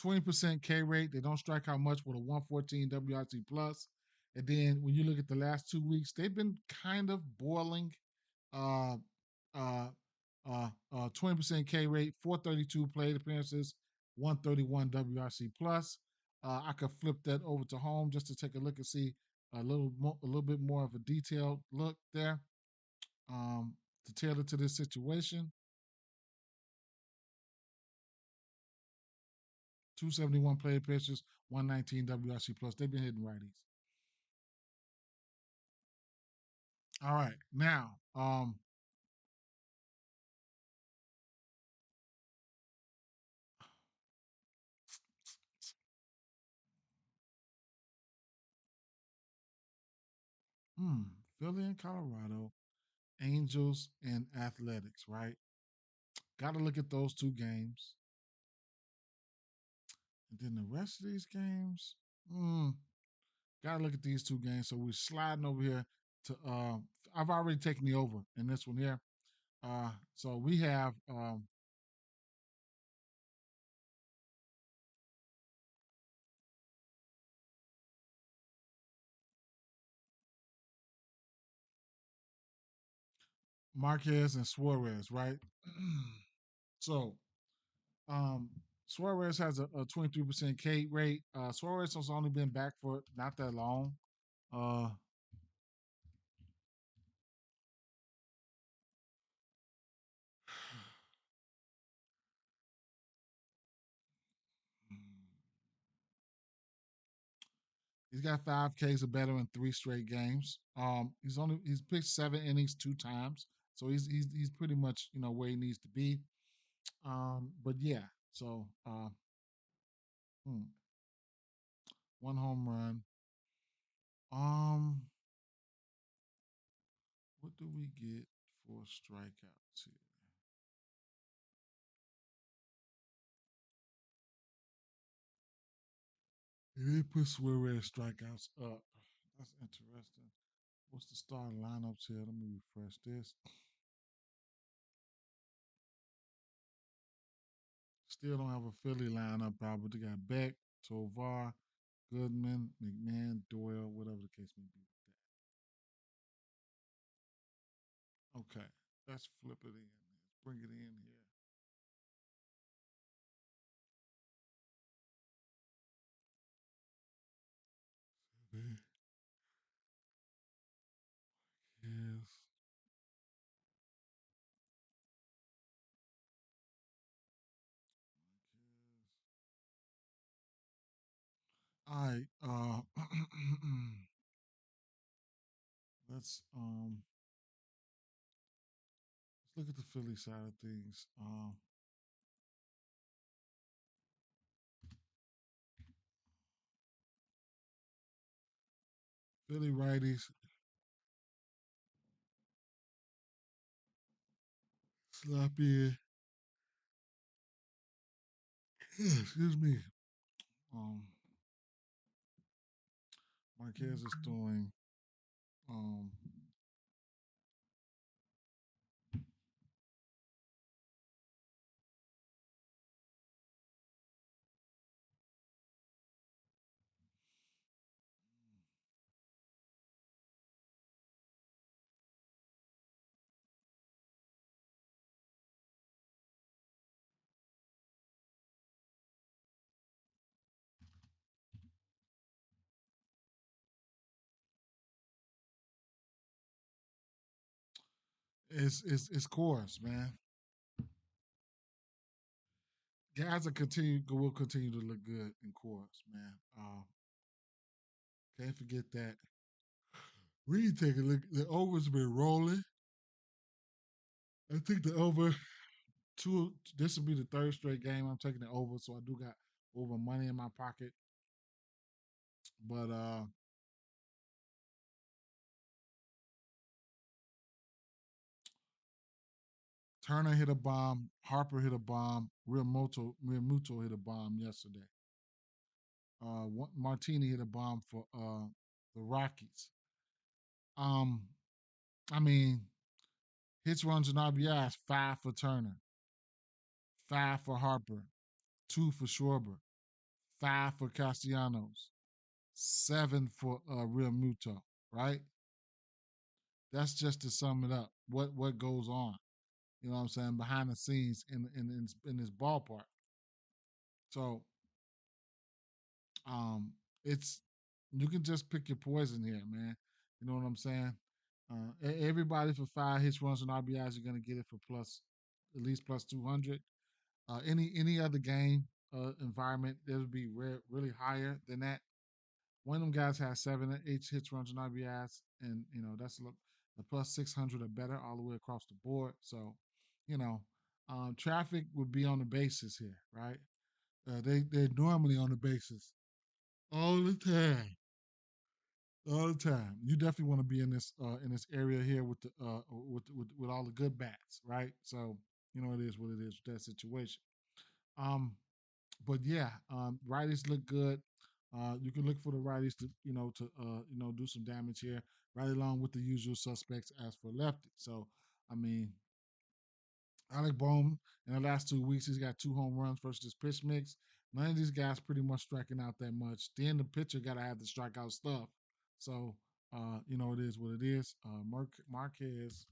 20% K rate. They don't strike out much with a 114 WRC plus. And then when you look at the last 2 weeks, they've been kind of boiling. Uh, uh, 20% K rate, 432 plate appearances, 131 WRC plus. I could flip that over to home just to take a look and see a little bit more of a detailed look there to tailor to this situation. 271 plate appearances, 119 WRC plus. They've been hitting righties. All right, now hmm, Philly and Colorado, Angels and Athletics, right? Got to look at those 2 games. And then the rest of these games, got to look at these 2 games. So we're sliding over here to, I've already taken the over in this one here. So we have Marquez and Suarez, right? So Um, Suarez has a 23% K rate. Suarez has only been back for not that long. Uh, He's got 5Ks or better in 3 straight games. He's pitched 7 innings 2 times, so he's pretty much where he needs to be. But yeah, so hmm, 1 home run. Um, what do we get for strikeouts here? He did put Suarez strikeouts up. That's interesting. What's the starting lineups here? Let me refresh this. Still don't have a Philly lineup out, but they got Beck, Tovar, Goodman, McMahon, Doyle, whatever the case may be with that. Okay, let's flip it in. Let's bring it in here. Yes. All right. Let's let's look at the Philly side of things. Philly righties, sloppy. Excuse me. Um, Marquez is throwing. Um, it's chorus, man. Guys will continue to look good in chorus, man. Can't forget that. We take a look. The over's been rolling. I think the over two. This will be the third straight game I'm taking the over, so I do got over money in my pocket. But Turner hit a bomb. Harper hit a bomb. Real Muto hit a bomb yesterday. Martini hit a bomb for the Rockies. Um, I mean, hits, runs, and RBIs 5 for Turner, 5 for Harper, 2 for Schwarber, 5 for Castellanos, 7 for Real Muto. Right? That's just to sum it up. What goes on? You know what I'm saying behind the scenes in this ballpark. So Um, it's you can just pick your poison here, man. You know what I'm saying? Everybody for 5 hits, runs, and RBIs, you're gonna get it for plus at least plus 200. Any other game environment, it would be really higher than that. One of them guys has 7 or 8 hits, runs, and RBIs, and that's the plus 600 or better all the way across the board. So, you know, traffic would be on the basis here, right? They're normally on the basis all the time. All the time. You definitely want to be in this area here with the with all the good bats, right? So it is what it is with that situation. Um, but yeah, righties look good. You can look for the righties to do some damage here, right along with the usual suspects as for lefty. So I mean, Alec Bohm in the last 2 weeks, he's got 2 home runs versus his pitch mix. None of these guys pretty much striking out that much. Then the pitcher got to have the strikeout stuff. So, it is what it is. Marquez,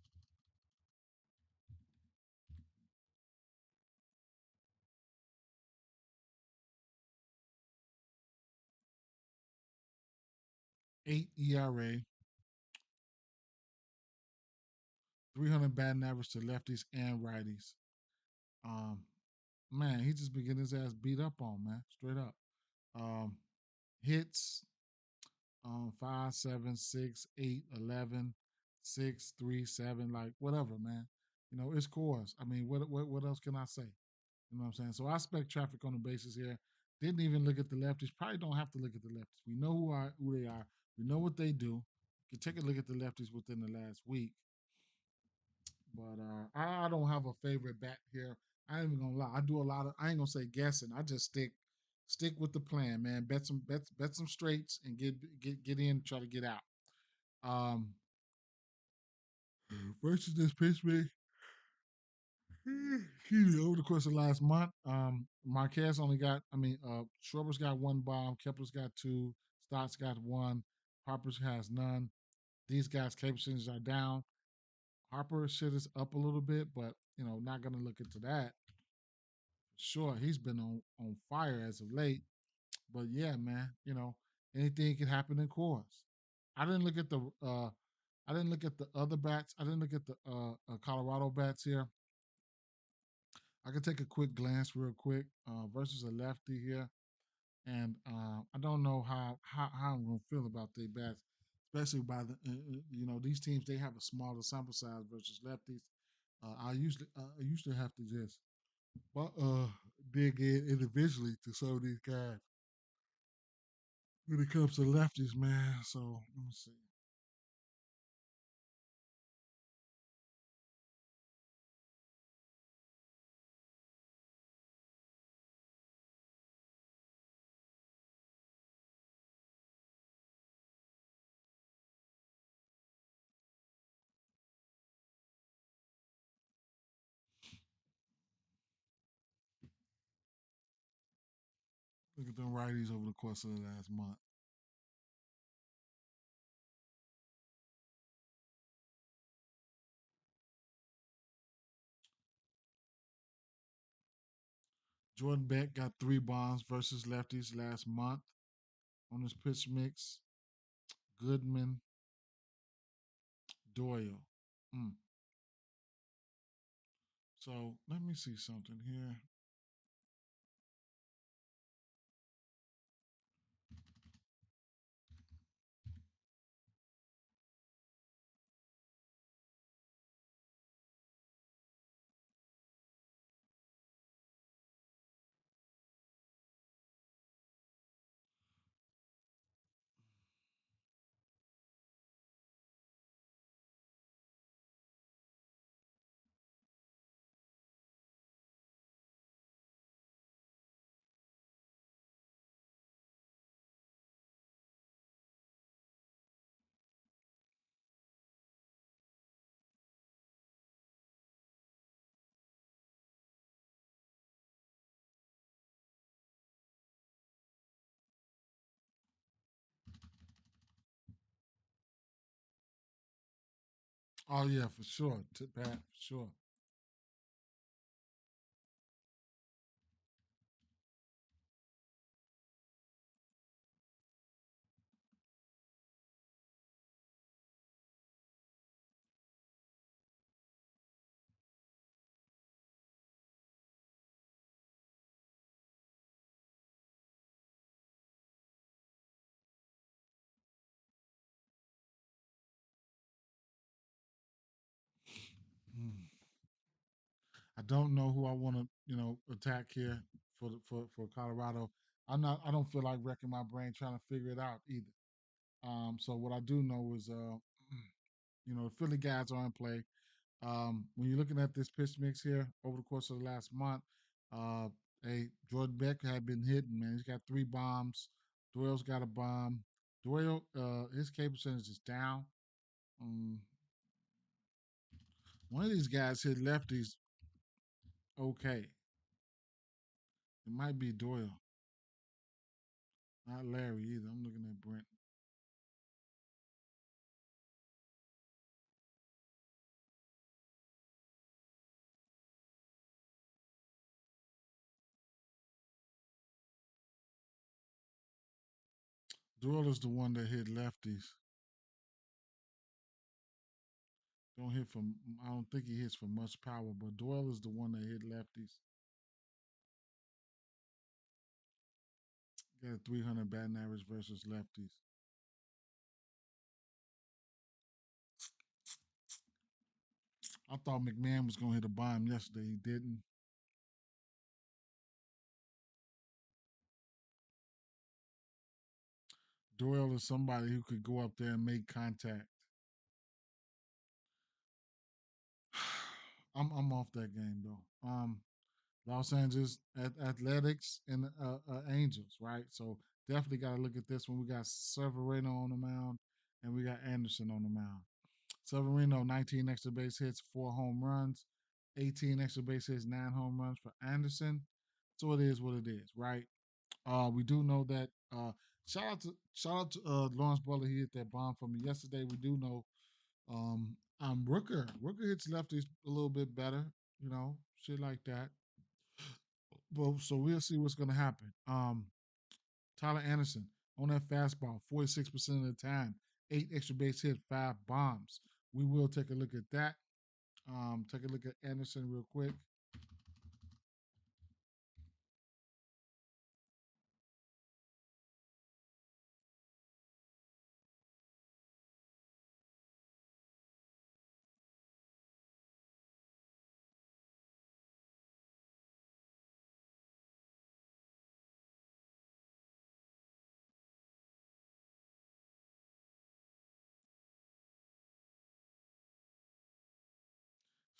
8 ERA, 300 batting average to lefties and righties. Um, man, he just been getting his ass beat up on, man, straight up. Um, hits, 5, 7, 6, 8, 11, 6, 3, 7, like whatever, man. It's cores. I mean, what else can I say? You know what I'm saying? So I expect traffic on the basis here. Didn't even look at the lefties. Probably don't have to look at the lefties. We know who they are. We know what they do. You can take a look at the lefties within the last week. But I don't have a favorite bat here. I ain't even gonna lie. I do a lot of. I ain't gonna say guessing. I just stick with the plan, man. Bet some straights and get in. Try to get out. Um, versus this Pittsburgh. Excuse me, over the course of last month, Marquez only got. I mean, Schwarber's got one bomb. Kepler's got two. Stotts got one. Harper's has none. These guys' capabilities are down. Harper shit is up a little bit, but not gonna look into that. Sure, he's been on fire as of late, but yeah, man, anything can happen in course. I didn't look at the I didn't look at the other bats. I didn't look at the Colorado bats here. I can take a quick glance, real quick, versus a lefty here, and I don't know how I'm gonna feel about their bats, especially by the these teams they have a smaller sample size versus lefties. I usually have to just uh, dig in individually to some of these guys when it comes to lefties, man. So let me see. Look at them righties over the course of the last month. Jordan Beck got 3 bombs versus lefties last month on his pitch mix. Goodman, Doyle. Mm. So let me see something here. Oh yeah, for sure. Pat, for sure. Mm. I don't know who I want to, attack here for Colorado. I don't feel like wrecking my brain trying to figure it out either. So what I do know is, the Philly guys are in play. When you're looking at this pitch mix here over the course of the last month, uh, hey, Jordan Beck had been hitting, man. He's got 3 bombs. Doyle's got a bomb. Doyle, his K percentage is down. Um, one of these guys hit lefties okay. It might be Doyle, not Larry either. I'm looking at Brent. Doyle is the one that hit lefties. Don't hit from. I don't think he hits for much power, but Doyle is the one that hit lefties. Got a 300 batting average versus lefties. I thought McMahon was going to hit a bomb yesterday. He didn't. Doyle is somebody who could go up there and make contact. I'm off that game though. Los Angeles Athletics and Angels, right? So definitely got to look at this one. We got Severino on the mound, and we got Anderson on the mound. Severino, 19 extra base hits, 4 home runs, 18 extra base hits, 9 home runs for Anderson. So it is what it is, right? We do know that. Shout out to Lawrence Butler. He hit that bomb for me yesterday. We do know. Rooker hits lefties a little bit better, shit like that. But so we'll see what's gonna happen. Tyler Anderson on that fastball, 46% of the time, 8 extra base hits, 5 bombs. We will take a look at that. Take a look at Anderson real quick.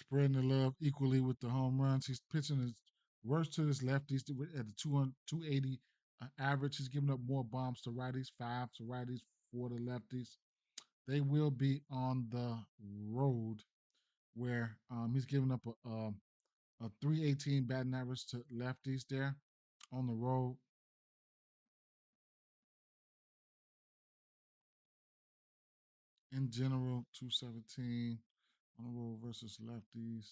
Spreading the love equally with the home runs. He's pitching his worst to his lefties at the 280 average. He's giving up more bombs to righties, 5 to righties, 4 to lefties. They will be on the road where he's giving up a 318 batting average to lefties there on the road. In general, 217 on the road versus lefties,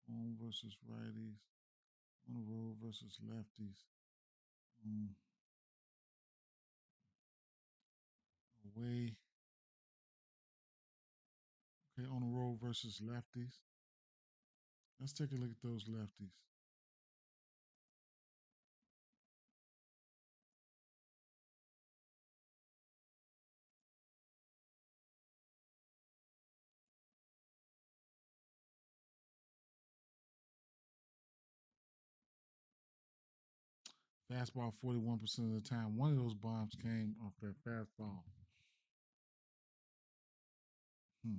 home versus righties, on the road versus lefties, um, away, okay, on the road versus lefties. Let's take a look at those lefties. Fastball 41% of the time. One of those bombs came off that fastball. Hmm.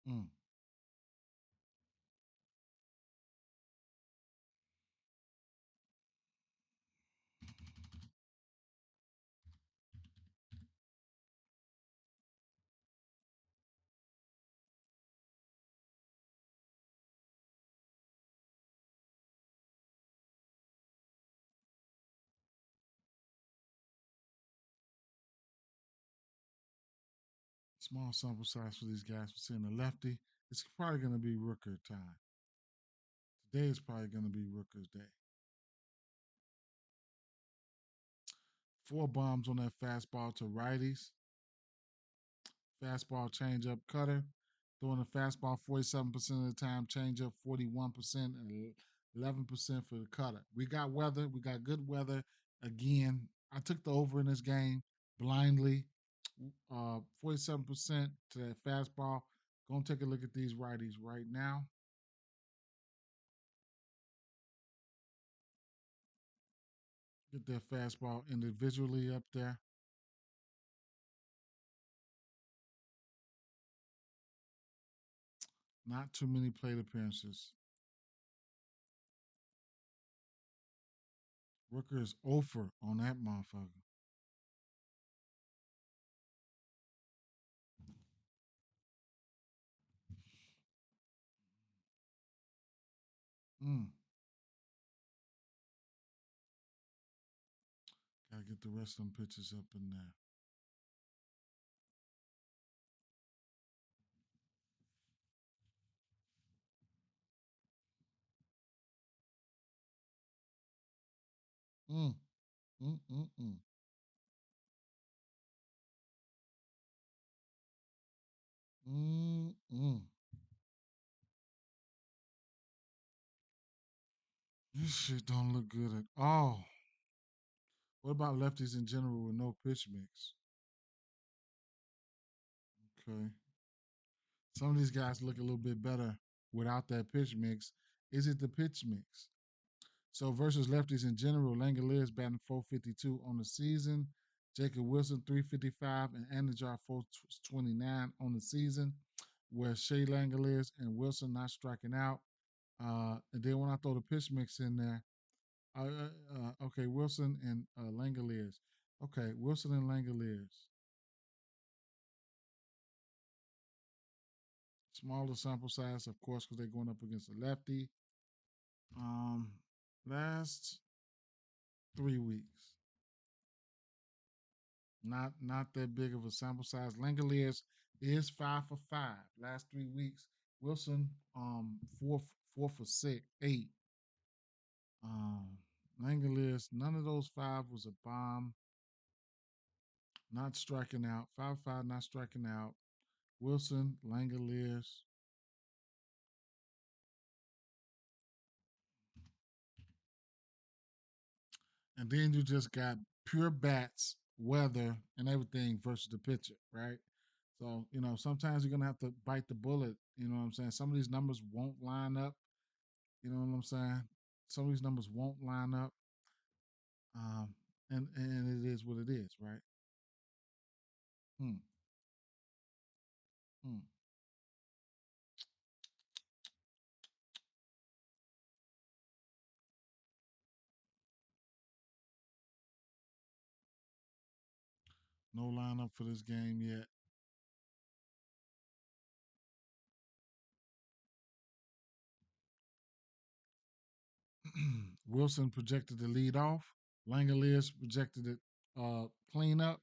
Mm. Small sample size for these guys. We're seeing a lefty. It's probably going to be Rooker time. Today is probably going to be Rooker's day. 4 bombs on that fastball to righties. Fastball, changeup, cutter. Throwing the fastball 47% of the time, changeup 41%, and 11% for the cutter. We got weather. We got good weather. Again, I took the over in this game blindly. 47% to that fastball. Gonna take a look at these righties right now. Get that fastball individually up there. Not too many plate appearances. Rooker is over on that motherfucker. Mm. Gotta get the rest of them pitches up in there. Mm, mm, mm, mm. Mm, mm. This shit don't look good at all. What about lefties in general with no pitch mix? Okay. Some of these guys look a little bit better without that pitch mix. Is it the pitch mix? So versus lefties in general, Langoliers batting 452 on the season. Jacob Wilson 355 and Anajar 429 on the season. Where Shea Langoliers and Wilson not striking out. And then when I throw the pitch mix in there, okay, Wilson and Langoliers. Okay, Wilson and Langoliers. Smaller sample size, of course, because they're going up against a lefty. Um, last 3 weeks, not that big of a sample size. Langoliers is 5 for 5 last 3 weeks. Wilson, four for six, eight. Um, Langoliers, none of those five was a bomb. Not striking out. 5 5, not striking out. Wilson, Langoliers, and then you just got pure bats, weather, and everything versus the pitcher, right? So, sometimes you're gonna have to bite the bullet. You know what I'm saying? Some of these numbers won't line up. You know what I'm saying? Some of these numbers won't line up. Um, and it is what it is, right? Hmm. Hmm. No lineup for this game yet. Wilson projected to lead off. Langoliers projected it clean up.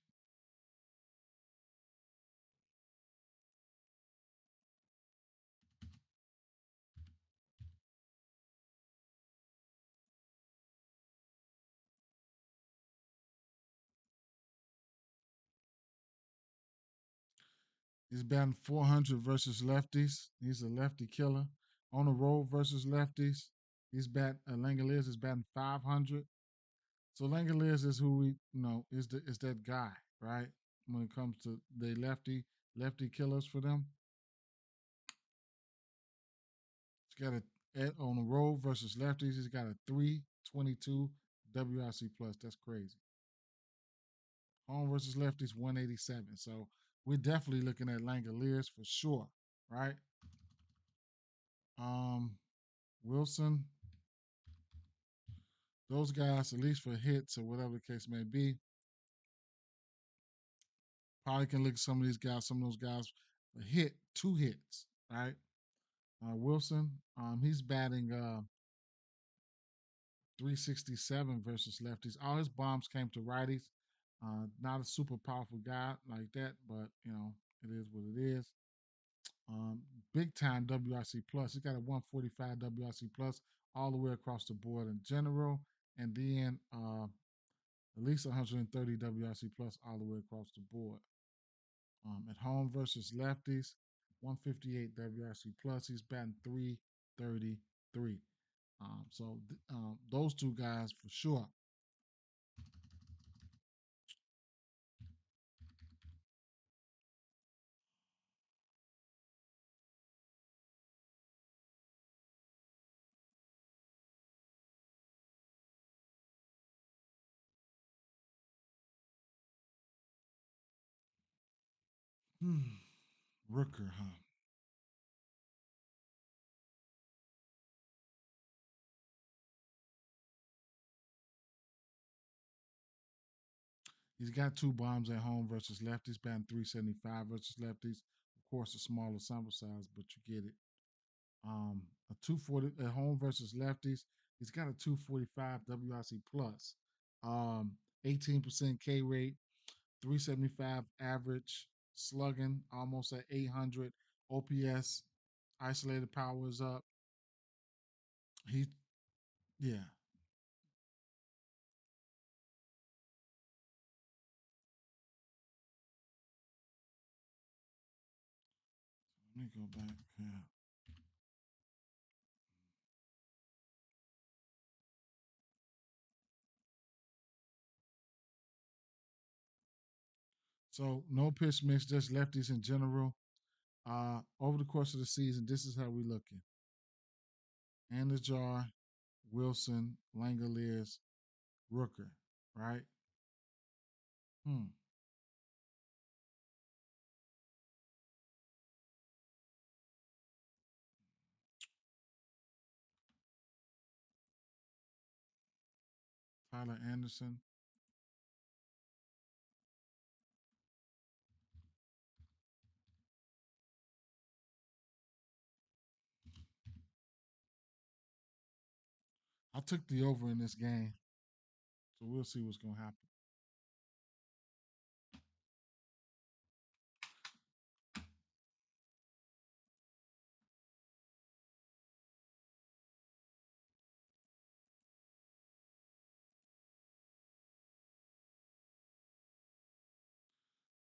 He's batting 400 versus lefties. He's a lefty killer. On the road versus lefties, Langoliers is batting 500. So Langoliers is who is that guy, right? When it comes to the lefty killers for them. He's got on the road versus lefties. He's got a 322 WRC plus. That's crazy. Home versus lefties 187. So we're definitely looking at Langoliers for sure, right? Um, Wilson, those guys, at least for hits or whatever the case may be, probably can look at some of these guys, some of those guys hit 2 hits, right? Wilson, he's batting 367 versus lefties. All his bombs came to righties. Not a super powerful guy like that, but it is what it is. Um, Big time WRC plus. He got a 145 WRC plus all the way across the board in general, and then at least 130 WRC plus all the way across the board. At home versus lefties, 158 WRC plus. He's batting 333. Those two guys for sure. Hmm. Rooker, huh? He's got 2 bombs at home versus lefties, batting 375 versus lefties. Of course, a smaller sample size, but you get it. A 240 at home versus lefties. He's got a 245 WRC plus. 18% K rate, 375 average, slugging almost at 800. OPS, isolated power is up. He, yeah, Let me go back here. So no pitch mix, just lefties in general. Over the course of the season, this is how we looking. Jar, Wilson, Langoliers, Rooker, right? Hmm. Tyler Anderson. I took the over in this game, so we'll see what's gonna happen.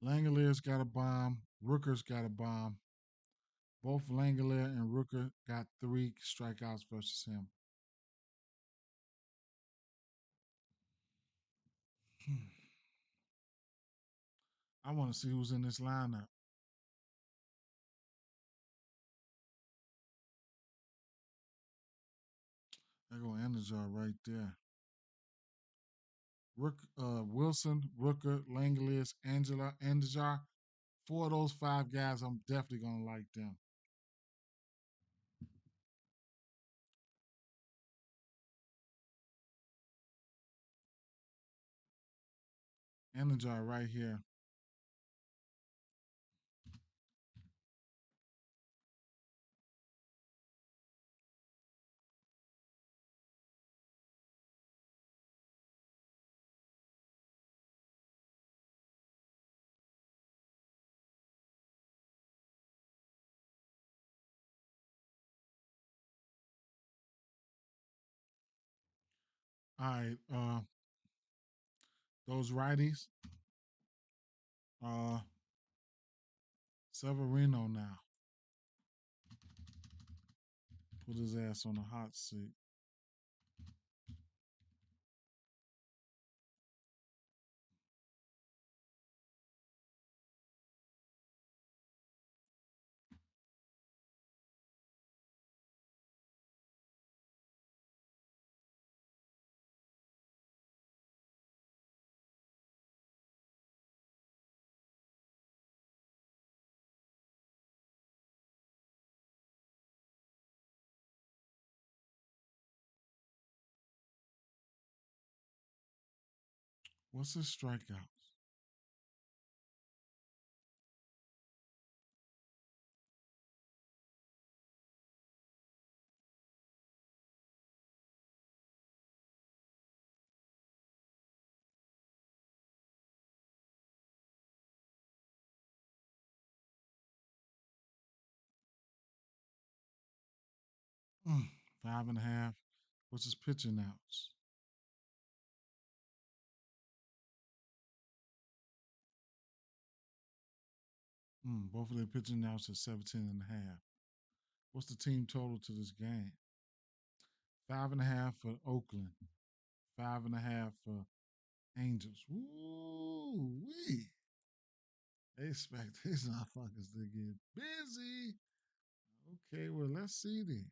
Langoliers got a bomb. Rooker's got a bomb. Both Langolier and Rooker got 3 strikeouts versus him. Hmm. I want to see who's in this lineup. There go Anajar right there. Wilson, Rooker, Langoliers, Angela, Anajar. 4 of those 5 guys, I'm definitely gonna like them. Anajar right here. All right, those righties. Uh, Severino now. Put his ass on the hot seat. What's his strikeouts? 5.5. What's his pitching outs? Both of their pitching outs are 17.5. What's the team total to this game? 5.5 for Oakland. 5.5 for Angels. Woo wee. They expect these motherfuckers to get busy. Okay, well, let's see then.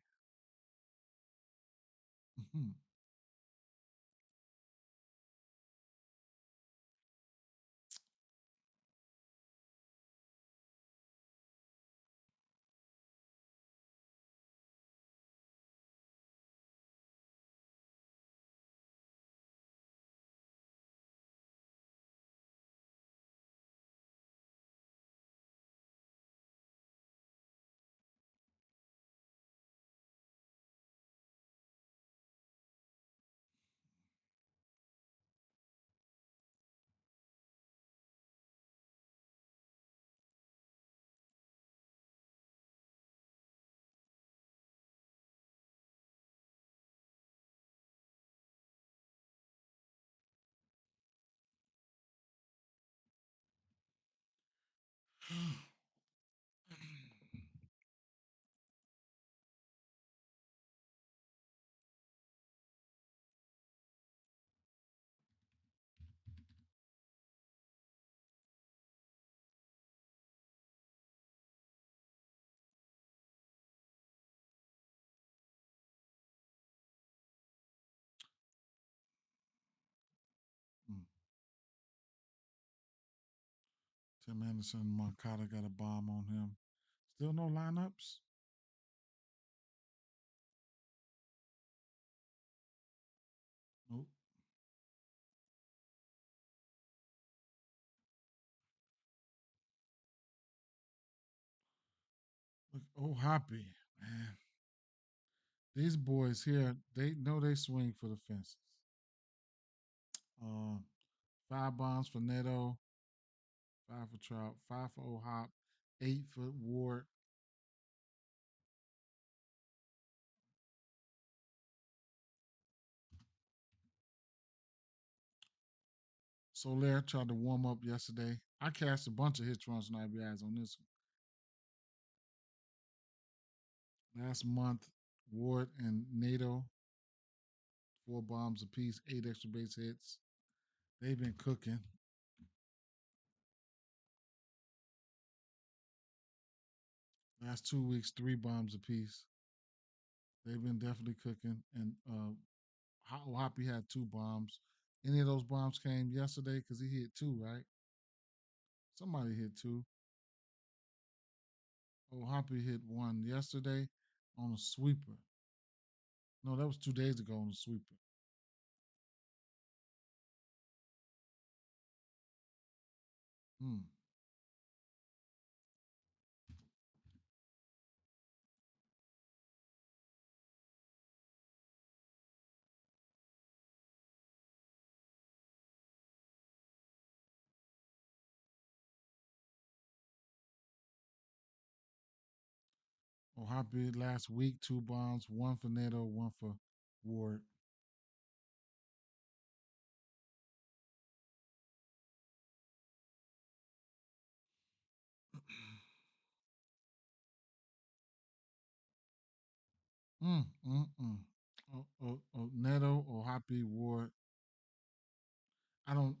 Tim Anderson, Moncada got a bomb on him. Still no lineups? Nope. Look, oh, Hoppy, man. These boys here, they know they swing for the fences. Uh, 5 bombs for Neto, 5 for Trout, 5 for O Hop, 8 for Ward. Soler tried to warm up yesterday. I cast a bunch of hits, runs, and RBIs on this one. Last month, Ward and Nato, 4 bombs apiece, 8 extra base hits. They've been cooking. Last 2 weeks, 3 bombs apiece. They've been definitely cooking. And Hoppy had 2 bombs. Any of those bombs came yesterday because he hit 2, right? Somebody hit 2. Oh, Hoppy hit 1 yesterday on a sweeper. No, that was 2 days ago on a sweeper. Hmm. Oh, Hoppy last week, 2 bombs, 1 for Nato, 1 for Ward. Mm. Neto or Hoppy Ward. I don't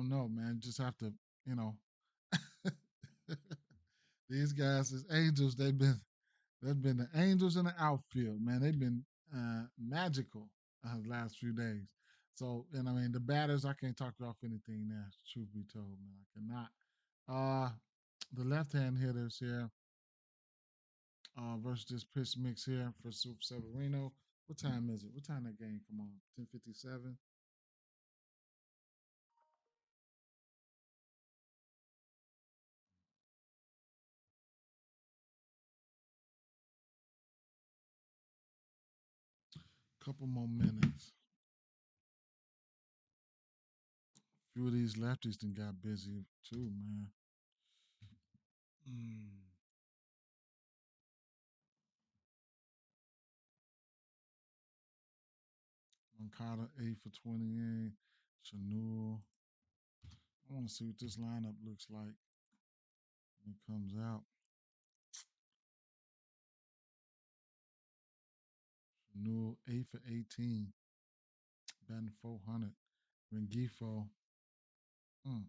know, man. Just have to, you know. These guys is angels. They've been the angels in the outfield, man. They've been magical the last few days. So, and I mean, the batters, I can't talk off anything there. Truth be told, man, I cannot. Uh, the left-hand hitters here versus this pitch mix here for Super Severino. What time is it? What time that game come on? 10:57. Couple more minutes. Few of these lefties then got busy too, man. Mm. Moncada 8 for 28. Chanul. I want to see what this lineup looks like when it comes out. Chanul 8 for 18. Batting 400. Rengifo. Mm,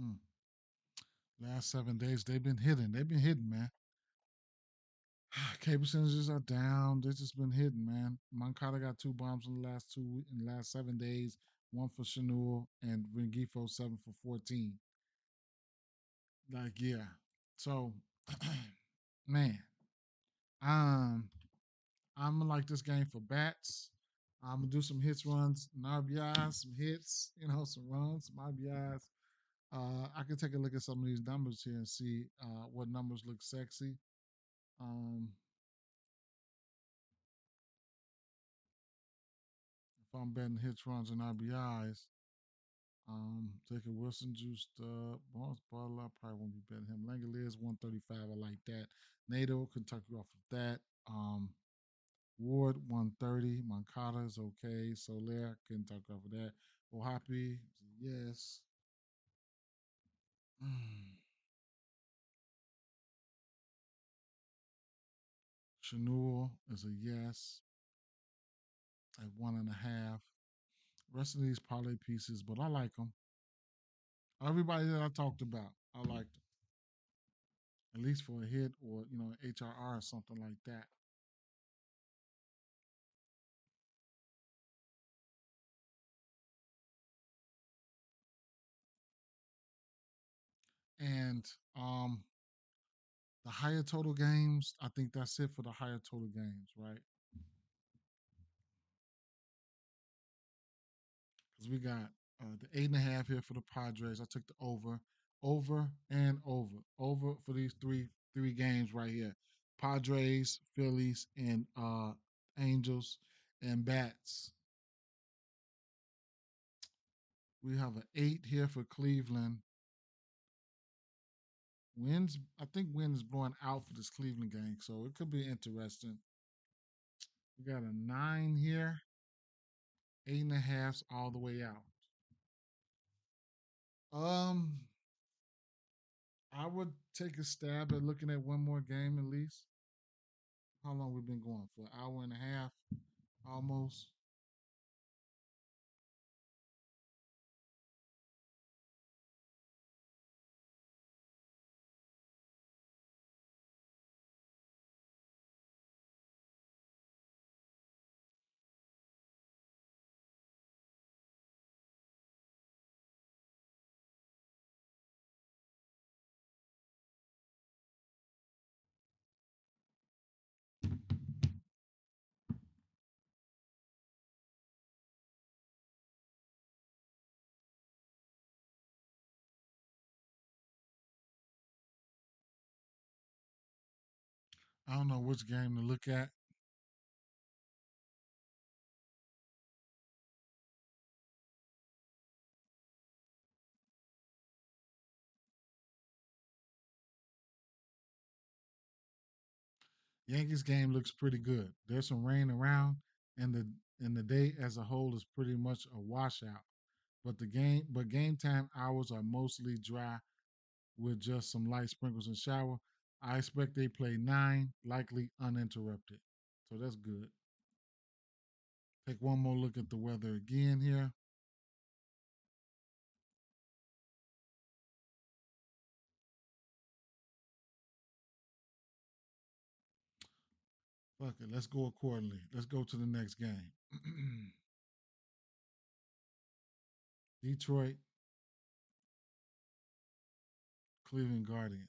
mm. Last 7 days they've been hitting. They've been hitting, man. K percentages are down. They've just been hitting, man. Moncada got 2 bombs in the last in the last 7 days. 1 for Chanul and Rengifo 7 for 14. Like, yeah. So, man, um, I'm gonna like this game for bats. I'm gonna do some hits, runs, and RBIs, some hits, some runs, some RBIs. I can take a look at some of these numbers here and see what numbers look sexy. Um, if I'm betting hits, runs, and RBIs, Jacob Wilson juiced up. Barnes Butler, I probably won't be betting him. Langoliers 135. I like that. Nato, Kentucky off of that. Ward 130. Moncada is okay. Soler, Kentucky off of that. Ohapi, yes. Chanul is a yes at 1.5. Rest of these parlay pieces, but I like them. Everybody that I talked about, I liked him, at least for a hit or HRR or something like that. And um, the higher total games, I think that's it for the higher total games, right? Because we got the 8.5 here for the Padres. I took the over and over for these three games right here. Padres, Phillies, and Angels and Bats. We have an 8 here for Cleveland. Winds, I think wind is blowing out for this Cleveland game, so it could be interesting. We got a 9 here, 8.5 all the way out. Um, I would take a stab at looking at one more game at least. How long we been going for? An hour and a half, almost. I don't know which game to look at. Yankees game looks pretty good. There's some rain around, and the day as a whole is pretty much a washout. But game time hours are mostly dry with just some light sprinkles and shower. I expect they play 9, likely uninterrupted. So that's good. Take one more look at the weather again here. Fuck it, let's go accordingly. Let's go to the next game. Detroit, Cleveland Guardians.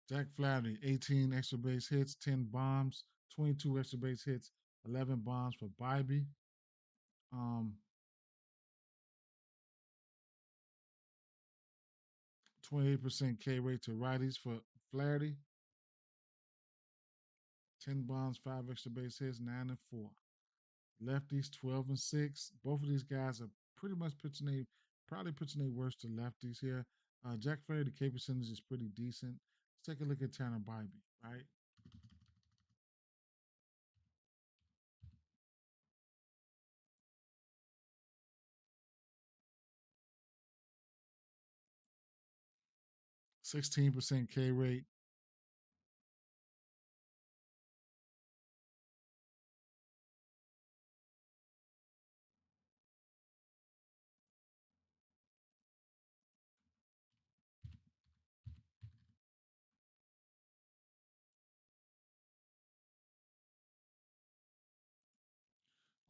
Jack Flaherty, 18 extra base hits, 10 bombs, 22 extra base hits, 11 bombs for Bybee. Um, 28% K rate to righties for Flaherty, 10 bombs, 5 extra base hits, 9 and 4. Lefties 12 and 6. Both of these guys are pretty much probably pitching their worst to lefties here. Jack Flaherty, the K percentage is pretty decent. Let's take a look at Tanner Bybee, right? 16% K rate.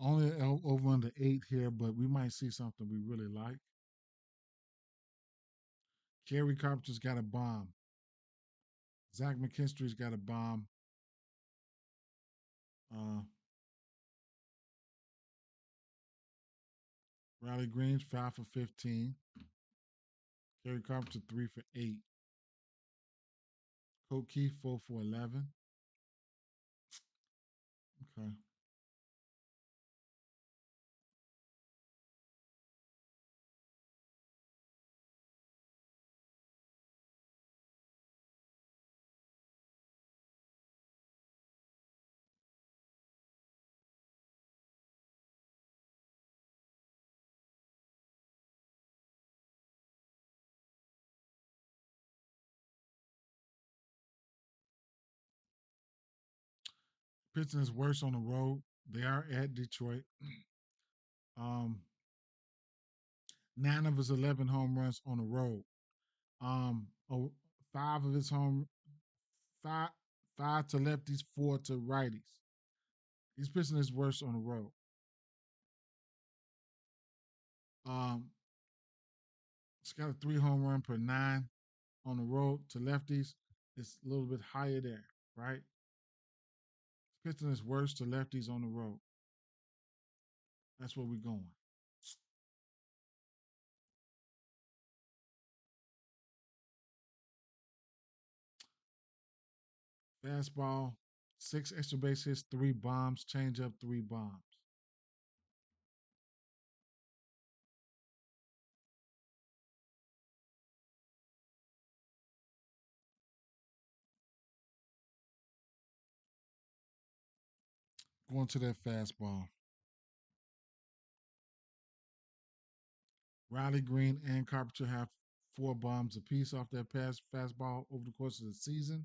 Only over under 8 here, but we might see something we really like. Kerry Carpenter's got a bomb. Zach McKinstry's got a bomb. Uh, Riley Green's 5 for 15. Kerry Carpenter 3 for 8. Coke Keith 4 for 11. Okay. Pittston is worse on the road. They are at Detroit. Um, 9 of his 11 home runs on the road. Oh, five of his home five five to lefties, four to righties. He's pitching his worst on the road. Um, he's got a 3 home run per 9 on the road to lefties. It's a little bit higher there, right? He's pitching his worst to lefties on the road. That's where we're going. Fastball, 6 extra base hits, 3 bombs, change up, 3 bombs. Going to that fastball. Riley Green and Carpenter have 4 bombs apiece off that pass fastball over the course of the season.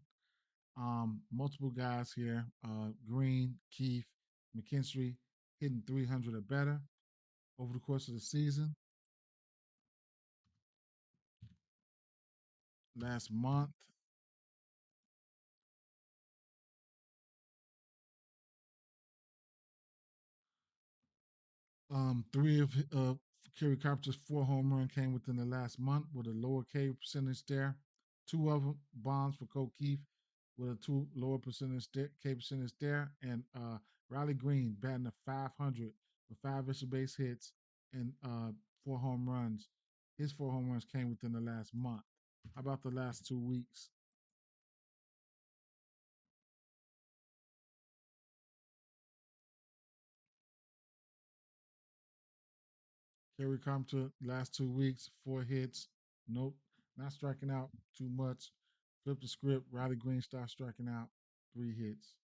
Multiple guys here: Green, Keith, McKinstry, hitting 300 or better over the course of the season. Last month, 3 of Kerry Carpenter's 4 home run came within the last month with a lower K percentage there. 2 of them bombs for Cole Keith with a 2 lower percentage K percentage there, and Riley Green batting a 500 with 5 extra base hits and 4 home runs. His 4 home runs came within the last month. How about the last 2 weeks? Kerry Carpenter, last 2 weeks, 4 hits. Nope, not striking out too much. Flip the script. Riley Green starts striking out, 3 hits.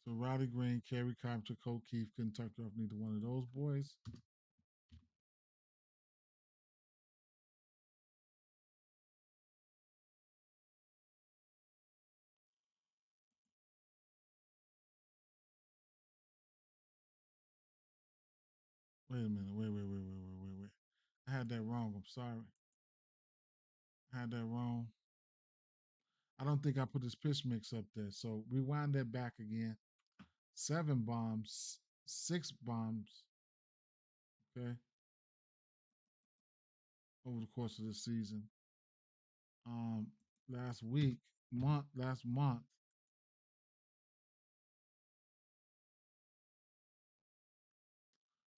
So Riley Green, Kerry Carpenter, Cole Keith couldn't talk off neither one of those boys. Wait a minute. Wait. I had that wrong. I'm sorry. I had that wrong. I don't think I put this pitch mix up there. So rewind that back again. 7 bombs, 6 bombs, okay, over the course of the season. Um, last month,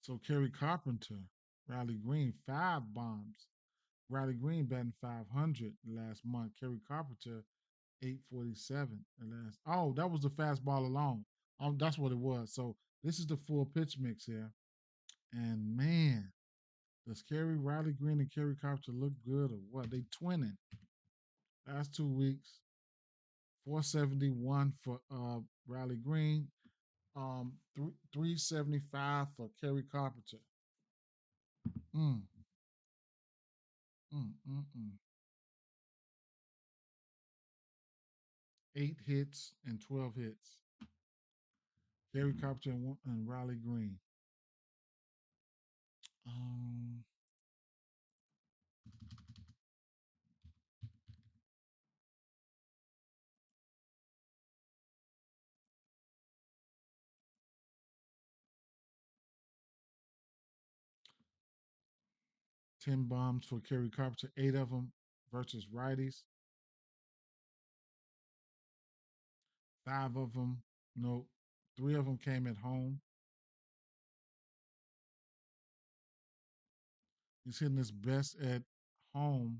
so Kerry Carpenter, Riley Green, 5 bombs. Riley Green batting 500 last month. Kerry Carpenter, 847 the last. Oh, that was the fastball alone. That's what it was. So this is the full pitch mix here. And man, does Kerry Riley Green and Kerry Carpenter look good or what? They twinning. Last 2 weeks, 471 for Riley Green, 375 for Kerry Carpenter. Mm, mm. 8 hits and 12 hits. Kerry Carpenter and Riley Green. Um, 10 bombs for Kerry Carpenter, 8 of them versus righties. 5 of them, no, 3 of them came at home. He's hitting his best at home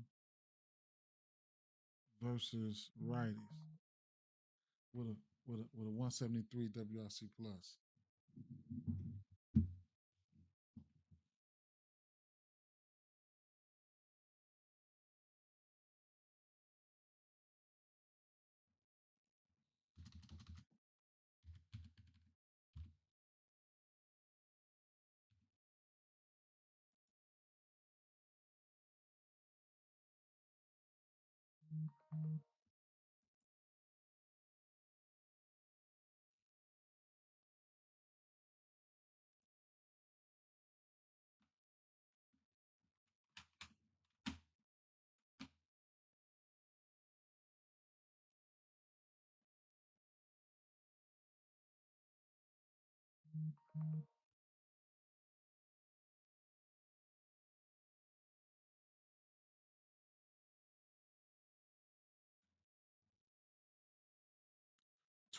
versus righties with a with a 173 WRC plus.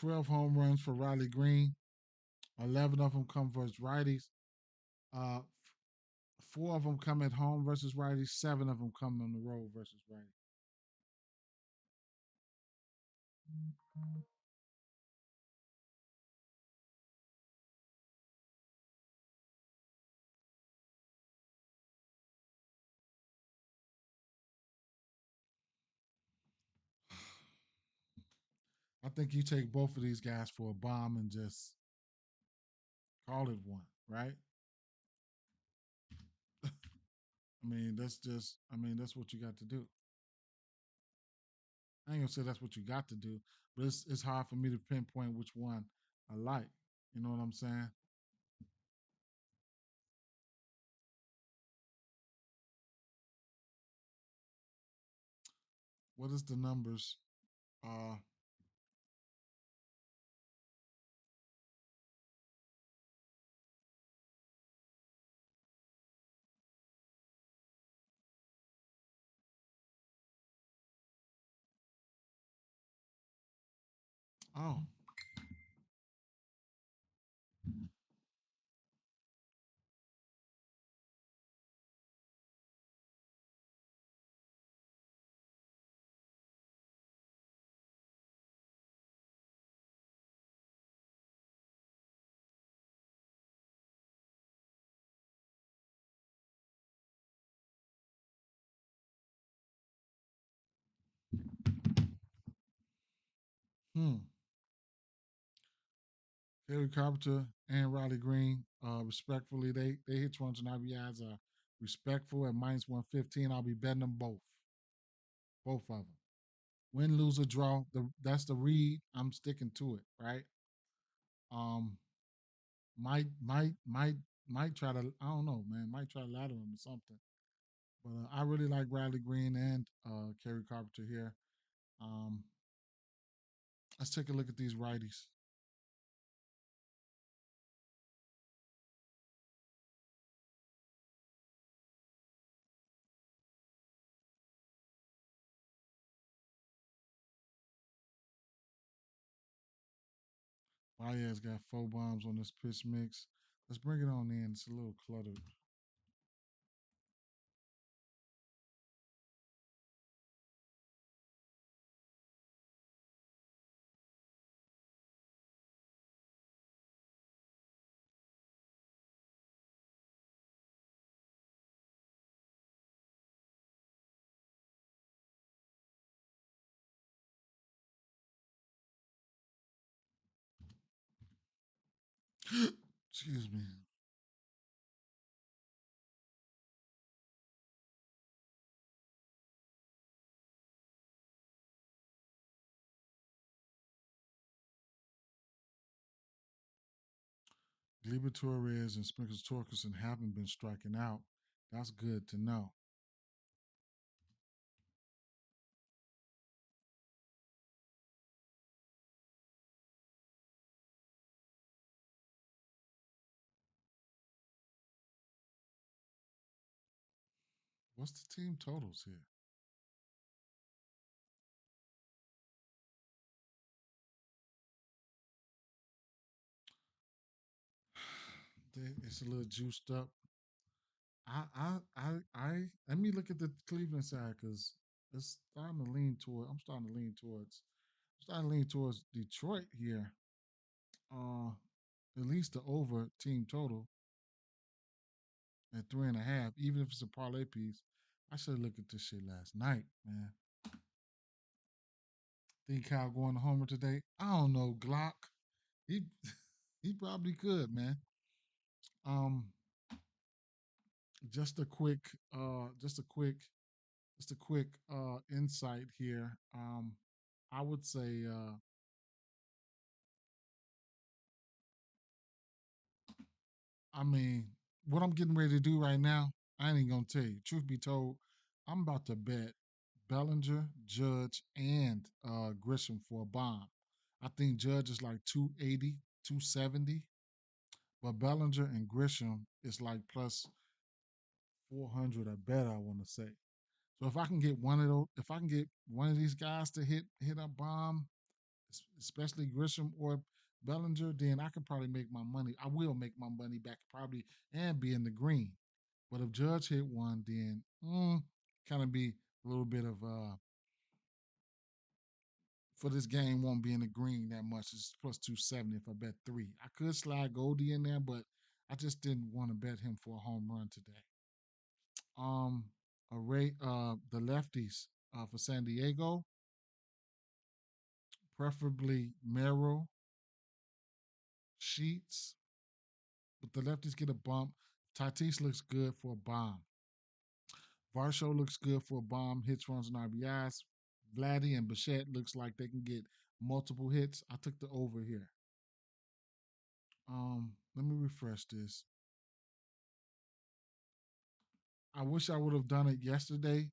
12 home runs for Riley Green. 11 of them come versus righties. Uh, four of them come at home versus righties. Seven of them come on the road versus righties. I think you take both of these guys for a bomb and just call it one, right? that's what you got to do. I ain't gonna say that's what you got to do, but it's hard for me to pinpoint which one I like. You know what I'm saying? What is the numbers? Uh, oh, hmm. Harry Carpenter and Riley Green, respectfully, they hit runs and RBIs are respectful at minus 115. I'll be betting them both of them. Win, lose, or draw. That's the read. I'm sticking to it, right? Um, might might try to. I don't know, man. Might try to ladder him or something. But I really like Riley Green and Kerry Carpenter here. Um, let's take a look at these righties. Baez got four bombs on this pitch mix. Let's bring it on in. It's a little cluttered. Excuse me. Gleyber Torres and Sprinkles Torkelson haven't been striking out. That's good to know. What's the team totals here? It's a little juiced up. Let me look at the Cleveland side because it's starting to lean toward. I'm starting to lean towards Detroit here. Uh, at least the over team total at 3.5, even if it's a parlay piece. I should have looked at this shit last night, man. Think Kyle going to homer today? I don't know, Glock. He he probably could, man. Um, just a quick, uh, just a quick, just a quick insight here. I would say, I mean, what I'm getting ready to do right now, I ain't gonna tell you. Truth be told, I'm about to bet Bellinger, Judge, and Grisham for a bomb. I think Judge is like 280, 270. But Bellinger and Grisham is like plus 400 or better, I want to say. So if I can get one of those, if I can get one of these guys to hit a bomb, especially Grisham or Bellinger, then I could probably make my money. I will make my money back probably and be in the green. But if Judge hit one, then kind of be a little bit of for this game won't be in the green that much. It's plus 270 if I bet three. I could slide Goldie in there, but I just didn't want to bet him for a home run today. Um, the lefties for San Diego, preferably Merrill, Sheets, but the lefties get a bump. Tatis looks good for a bomb. Varsho looks good for a bomb, hits, runs, and RBIs. Vladdy and Bichette looks like they can get multiple hits. I took the over here. Let me refresh this. I wish I would have done it yesterday.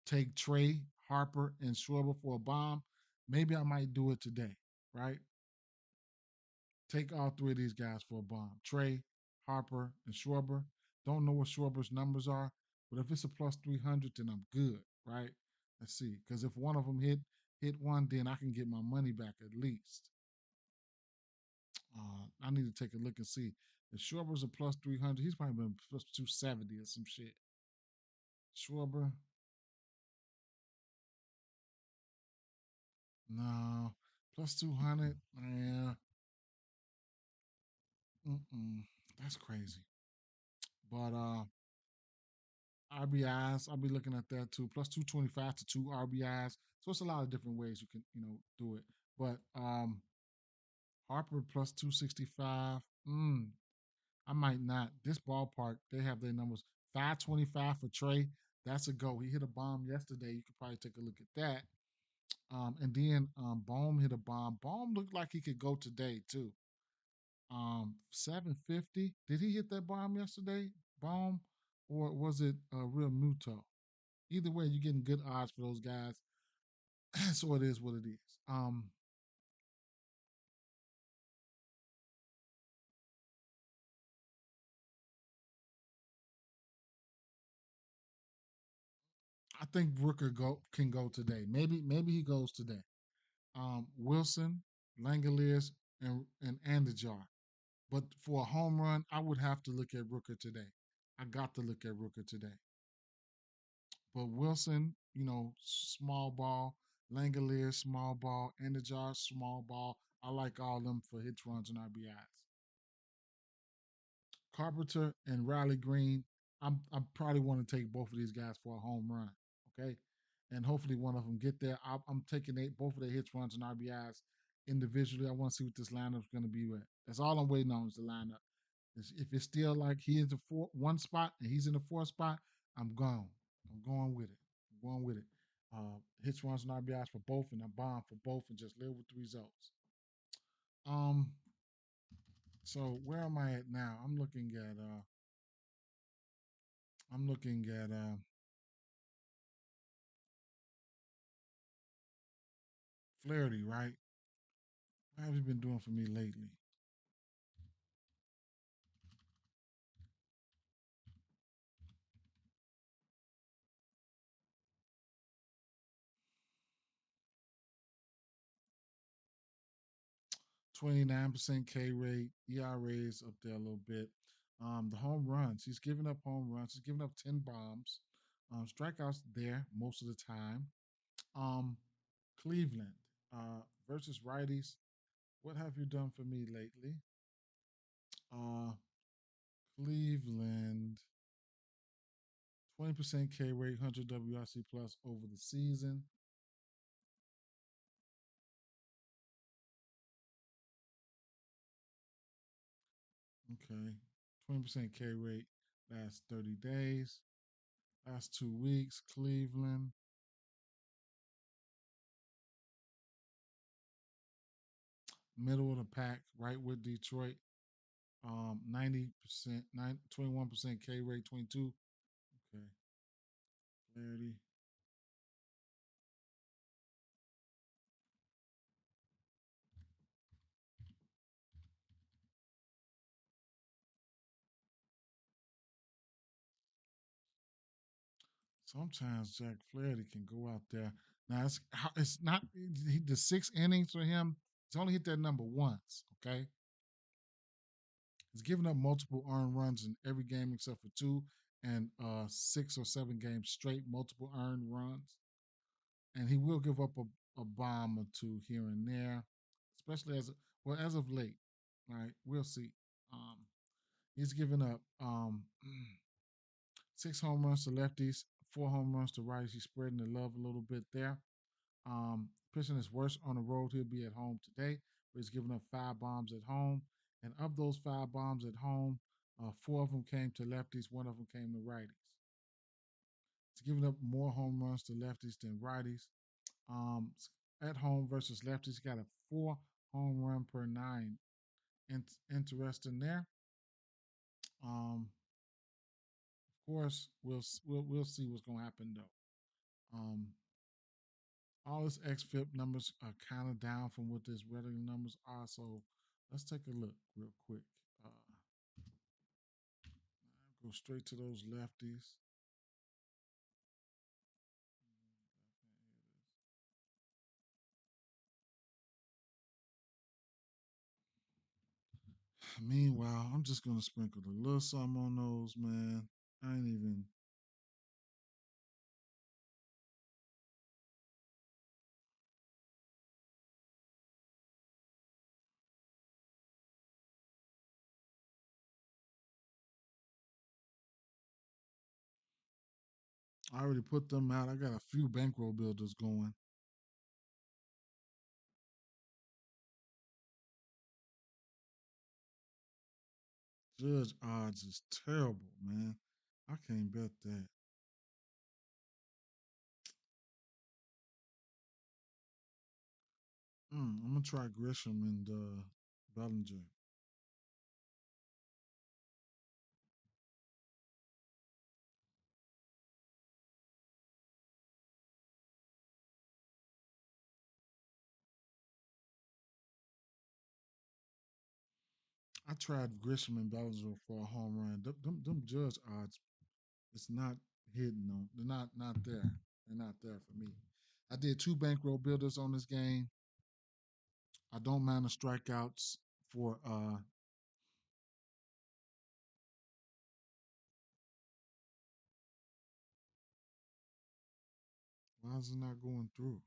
Take Trey, Harper, and Schwarber for a bomb. Maybe I might do it today, right? Take all three of these guys for a bomb. Trey, Harper, and Schwarber. Don't know what Schwarber's numbers are, but if it's a plus 300, then I'm good, right? Let's see. Because if one of them hit one, then I can get my money back at least. I need to take a look and see. If Schwarber's a plus 300, he's probably been plus 270 or some shit. Schwarber, no. Plus 200, yeah. Mm-mm. That's crazy. But RBIs, I'll be looking at that too. Plus 225 to two RBIs. So it's a lot of different ways you can, do it. But Harper plus 265. I might not. This ballpark, they have their numbers. 525 for Trey. That's a go. He hit a bomb yesterday. You could probably take a look at that. And then Bohm hit a bomb. Bohm looked like he could go today too. 750. Did he hit that bomb yesterday? Bohm, or was it Real Muto? Either way, you're getting good odds for those guys. So it is what it is. I think Brooker can go today. Maybe he goes today. Wilson, Langoliers, and Andujar. But for a home run, I would have to look at Rooker today. I got to look at Rooker today. But Wilson, small ball. Langoliers, small ball. Andujar, small ball. I like all of them for hits, runs, and RBIs. Carpenter and Riley Green, I probably want to take both of these guys for a home run. Okay, and hopefully one of them get there. I'm taking both of their hits, runs, and RBIs individually. I want to see what this lineup's going to be with. That's all I'm waiting on is the lineup. If it's still like he is the one spot and he's in the fourth spot, I'm gone. I'm going with it. I'm going with it. Hits, runs, and RBIs for both, and a bomb for both, and just live with the results. Um. So where am I at now? I'm looking at Flaherty, right? What have you been doing for me lately? 29% K rate, ERA is up there a little bit. The home runs, he's giving up home runs. He's giving up 10 bombs. Strikeouts there most of the time. Um, Cleveland versus righties. What have you done for me lately? Uh, Cleveland, 20% K rate, 100 WRC plus over the season. Okay. 20% K rate last 30 days. Last 2 weeks, Cleveland. Middle of the pack, right with Detroit. 90%, 21% K rate, 22. Okay. Clarity. Sometimes Jack Flaherty can go out there. Now it's not the 6 innings for him. He's only hit that number once. Okay, he's given up multiple earned runs in every game except for two, and 6 or 7 games straight multiple earned runs. And he will give up a bomb or two here and there, especially as of late. Right, we'll see. Um, he's given up 6 home runs to lefties, 4 home runs to righties. He's spreading the love a little bit there. Pitching is worse on the road. He'll be at home today, where he's given up 5 bombs at home. And of those 5 bombs at home, 4 of them came to lefties, 1 of them came to righties. He's given up more home runs to lefties than righties. Um, at home versus lefties, he got a 4 home run per 9. Interesting there. Of course, we'll see what's gonna happen though. All his xFIP numbers are kind of down from what his regular numbers are. So let's take a look real quick. Uh, go straight to those lefties. Meanwhile, I'm just gonna sprinkle a little something on those, man. I ain't even. I already put them out. I got a few bankroll builders going. Judge odds is terrible, man. I can't bet that. I'm gonna try Grisham and Bellinger. I tried Grisham and Bellinger for a home run. Them Judge odds, it's not hitting them. They're not there. They're not there for me. I did 2 bankroll builders on this game. I don't mind the strikeouts for why is it not going through?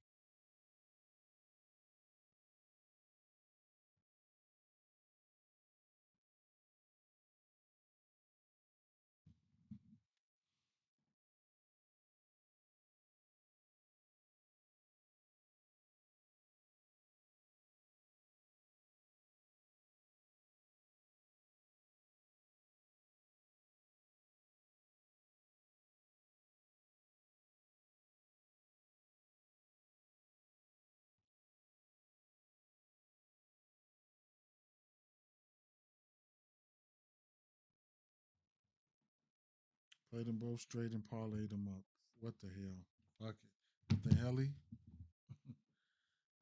Played them both straight and parlayed them up. What the hell? Fuck it. What the helly?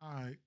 All right.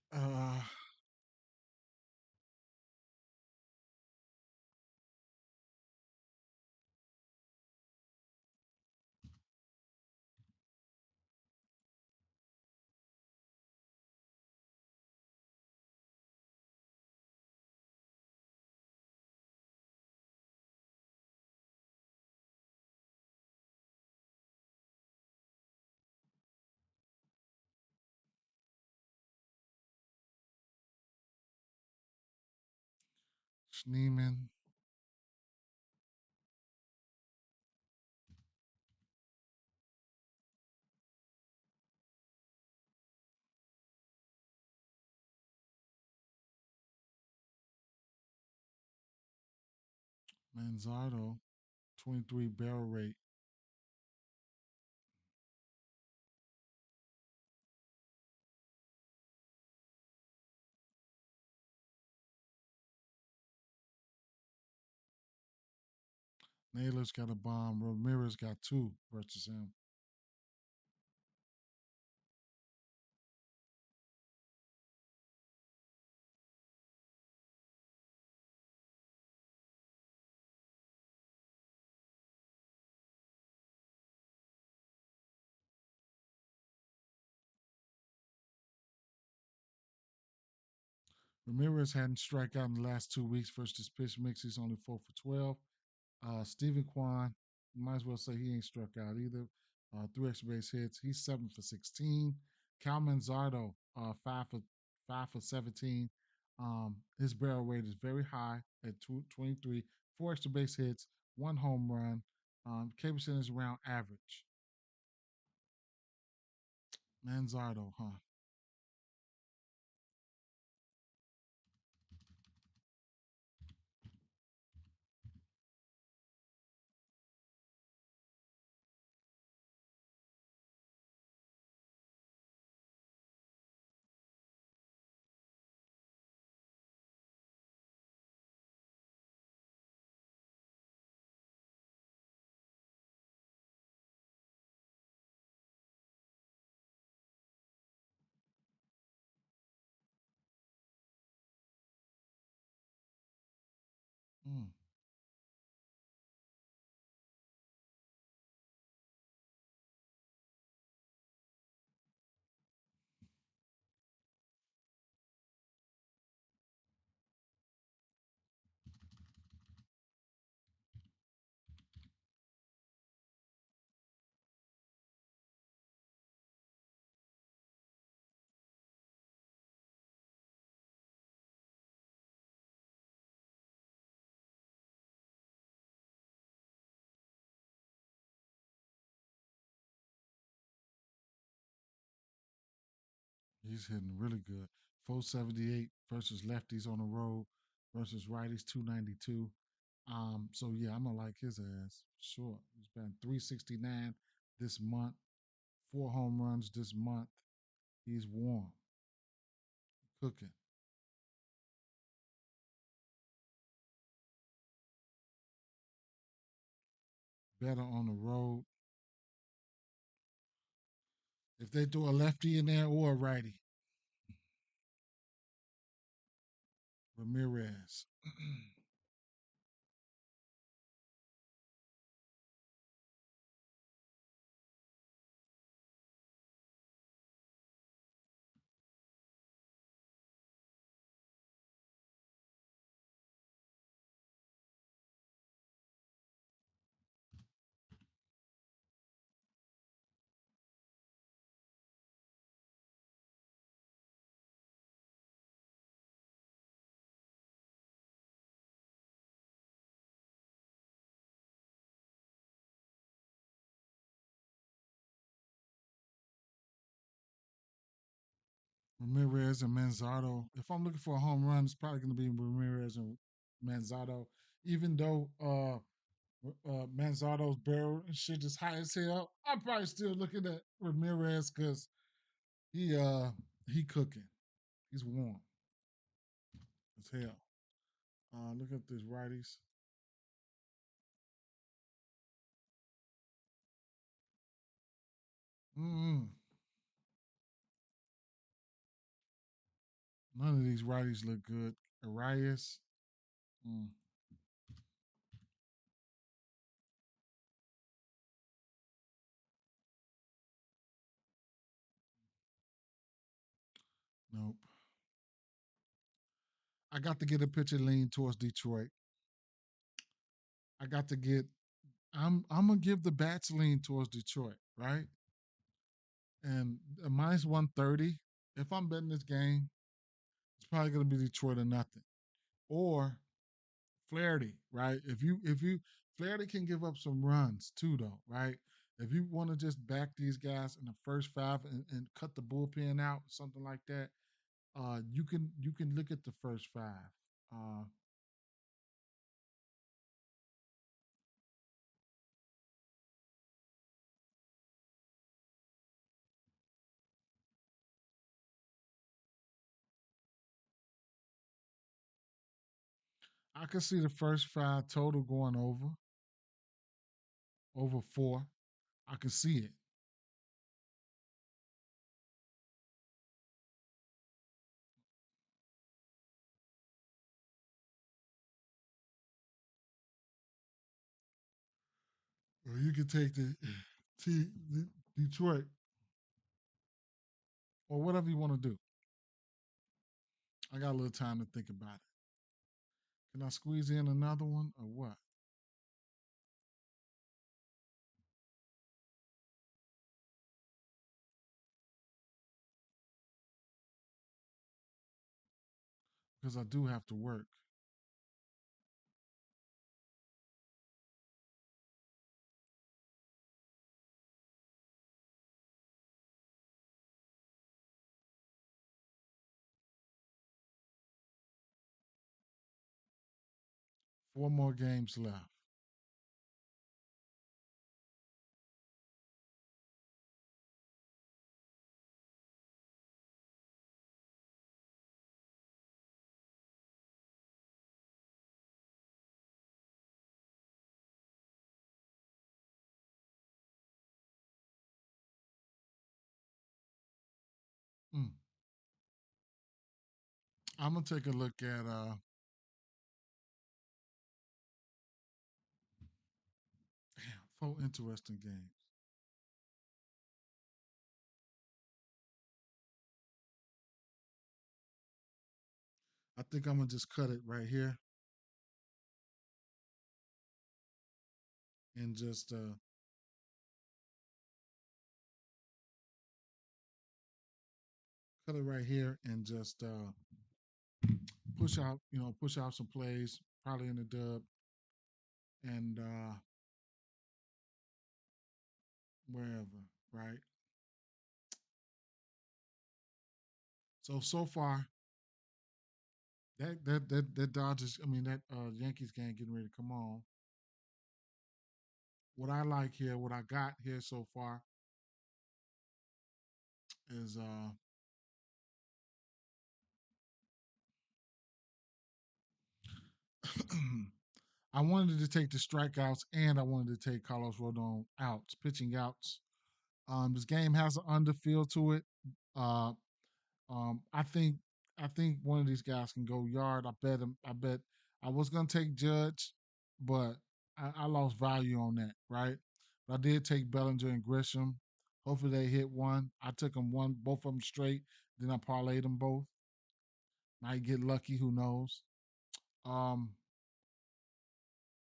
Schneeman, Manzardo, 23 barrel rate. Naylor's got a bomb. Ramirez got 2 versus him. Ramirez hadn't struck out in the last 2 weeks versus his pitch mix. He's only 4 for 12. Stephen Kwan, you might as well say he ain't struck out either. Three extra base hits. He's 7 for 16. Cal Manzardo, 5 for 17. His barrel rate is very high at 23. Four extra base hits, one home run. K percent is around average. Manzardo, huh? Mm. He's hitting really good. 478 versus lefties on the road versus righties 292. So yeah, I'm gonna like his ass. Sure. He's been 369 this month, 4 home runs this month. He's warm, cooking. Better on the road. If they throw a lefty in there or a righty, Ramirez. Ramirez and Manzardo. If I'm looking for a home run, it's probably going to be Ramirez and Manzardo. Even though Manzardo's barrel and shit is high as hell, I'm probably still looking at Ramirez because he cooking. He's warm as hell. Look at these righties. Mm-mm. None of these righties look good. Arias. Mm, nope. I got to get a pitcher lean towards Detroit. I got to get. I'm gonna give the bats lean towards Detroit, right? And minus 130. If I'm betting this game, it's probably gonna be Detroit or nothing. Or Flaherty, right? If you Flaherty can give up some runs too, though, right? If you want to just back these guys in the first five and cut the bullpen out, something like that, you can look at the first five. Uh, I can see the first five total going over 4. I can see it. Or you can take the Detroit or whatever you want to do. I got a little time to think about it. Can I squeeze in another one or what? Because I do have to work. Four more games left. Mm. I'm gonna take a look at damn, four interesting games. I think I'm gonna just cut it right here and just cut it right here and just push out, push out some plays, probably in the dub and wherever, right? So far that Dodgers, I mean that Yankees game getting ready to come on. What I like here, what I got here so far is I wanted to take the strikeouts and I wanted to take Carlos Rodon outs, pitching outs. This game has an underfield to it. Uh, I think one of these guys can go yard. I bet him. I bet I was gonna take Judge, but I lost value on that, right? But I did take Bellinger and Grisham. Hopefully they hit one. I took them one, both of them straight. Then I parlayed them both. Might get lucky. Who knows? Um,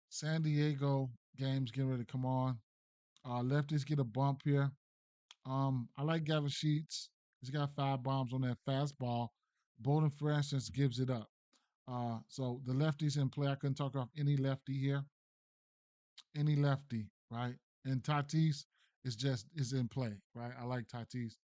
San Diego games getting ready to come on. Lefties get a bump here. I like Gavin Sheets. He's got 5 bombs on that fastball. Bolden, for instance, gives it up. So the lefties in play. I couldn't talk off any lefty here. Any lefty, right? And Tatis is in play, right? I like Tatis.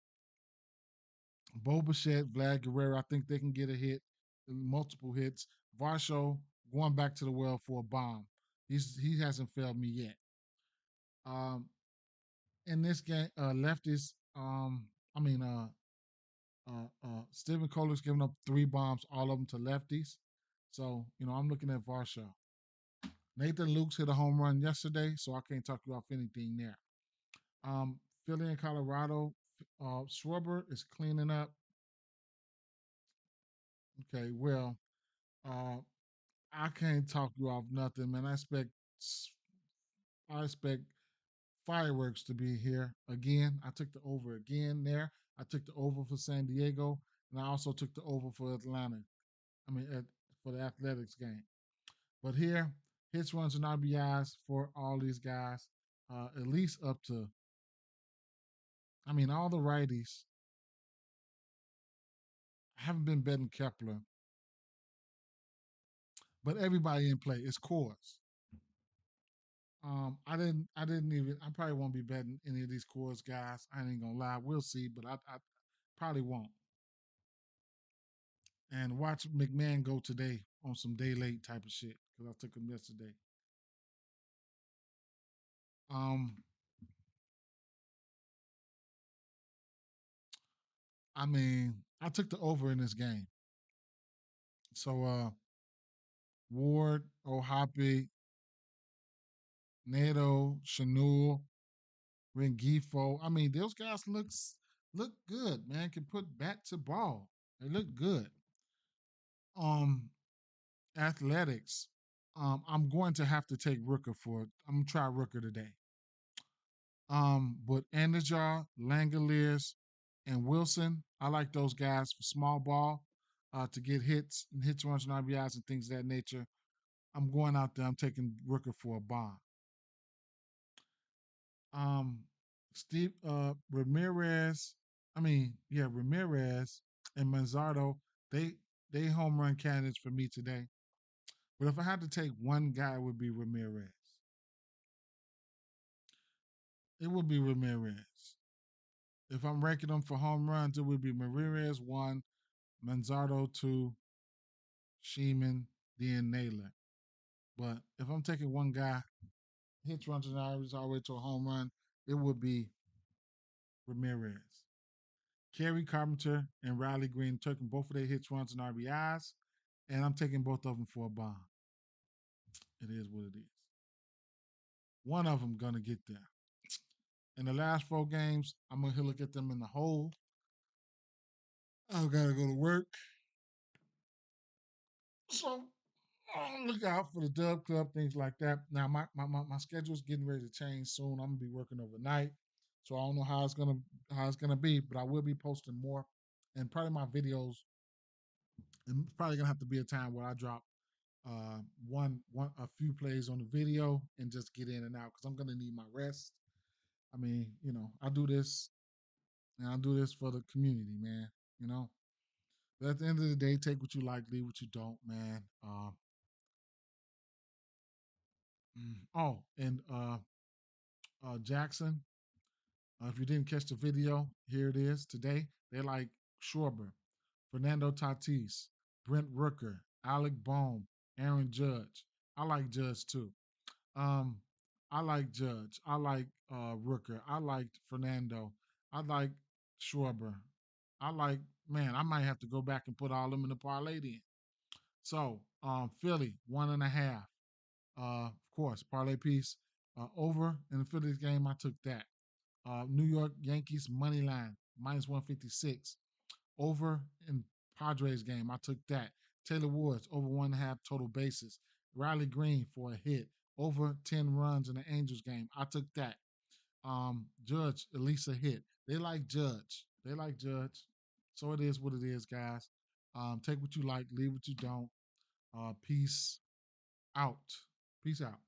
Bo Bichette, Vlad Guerrero. I think they can get a hit, multiple hits. Varsho going back to the well for a bomb. He hasn't failed me yet. Um, in this game, lefties. I mean, Stephen Kohler's giving up 3 bombs, all of them to lefties. So I'm looking at Varsho. Nathan Lukes hit a home run yesterday, so I can't talk you off anything there. Um, Philly and Colorado, Schwarber is cleaning up. Okay, well, uh, I can't talk you off nothing, man. I expect fireworks to be here again. I took the over again there. I took the over for San Diego, and I also took the over for Atlanta. I mean, for the Athletics game. But here, hits, runs, and RBIs for all these guys, at least up to. I mean, all the righties. I haven't been betting Kepler, but everybody in play is cores. I didn't even. I probably won't be betting any of these cores guys. I ain't gonna lie. We'll see, but I probably won't. And watch McMahon go today on some day late type of shit because I took him yesterday. Um, I mean, I took the over in this game. So Ward, Ohapi, Nato, Chanul, Rengifo. I mean, those guys look good, man. Can put bat to ball. They look good. Um, Athletics. I'm going to have to take Rooker for it. I'm gonna try Rooker today. But Andajar, Langoliers, and Wilson, I like those guys for small ball. to get hits and hits, runs, and RBIs and things of that nature. I'm going out there. I'm taking Rooker for a bomb. Um, Steve Ramirez. Ramirez and Manzardo. They they home run candidates for me today. But if I had to take one guy, it would be Ramirez. It would be Ramirez. If I'm ranking them for home runs, it would be Ramirez one, Manzardo two, Sheeman, then Naylor. But if I'm taking one guy, hits, runs, and average all the way to a home run, it would be Ramirez. Kerry Carpenter and Riley Green taking both of their hits, runs, and RBIs, and I'm taking both of them for a bomb. It is what it is. One of them gonna get there. In the last 4 games, I'm gonna look at them in the hole. I've got to go to work, so I'll look out for the Dub Club, things like that. Now my schedule's getting ready to change soon. I'm gonna be working overnight, so I don't know how it's gonna be, but I will be posting more, and probably my videos. And probably gonna have to be a time where I drop one a few plays on the video and just get in and out because I'm gonna need my rest. I mean, I do this and I do this for the community, man. You know, but at the end of the day, take what you like, leave what you don't, man. And Jackson, if you didn't catch the video, here it is today. They like Schwarber, Fernando Tatis, Brent Rooker, Alec Bohm, Aaron Judge. I like Judge too. Um, I like Judge. I like Rooker. I like Fernando. I like Schwarber. I like, man, I might have to go back and put all them in the parlay then. So, Philly, 1.5. Of course, parlay piece. Over in the Phillies game, I took that. New York Yankees money line, minus 156. Over in Padres game, I took that. Taylor Woods, over 1.5 total bases. Riley Green for a hit. Over 10 runs in the Angels game. I took that. Judge, at least a hit. They like Judge. They like Judge. So it is what it is, guys. Take what you like, leave what you don't. Peace out. Peace out.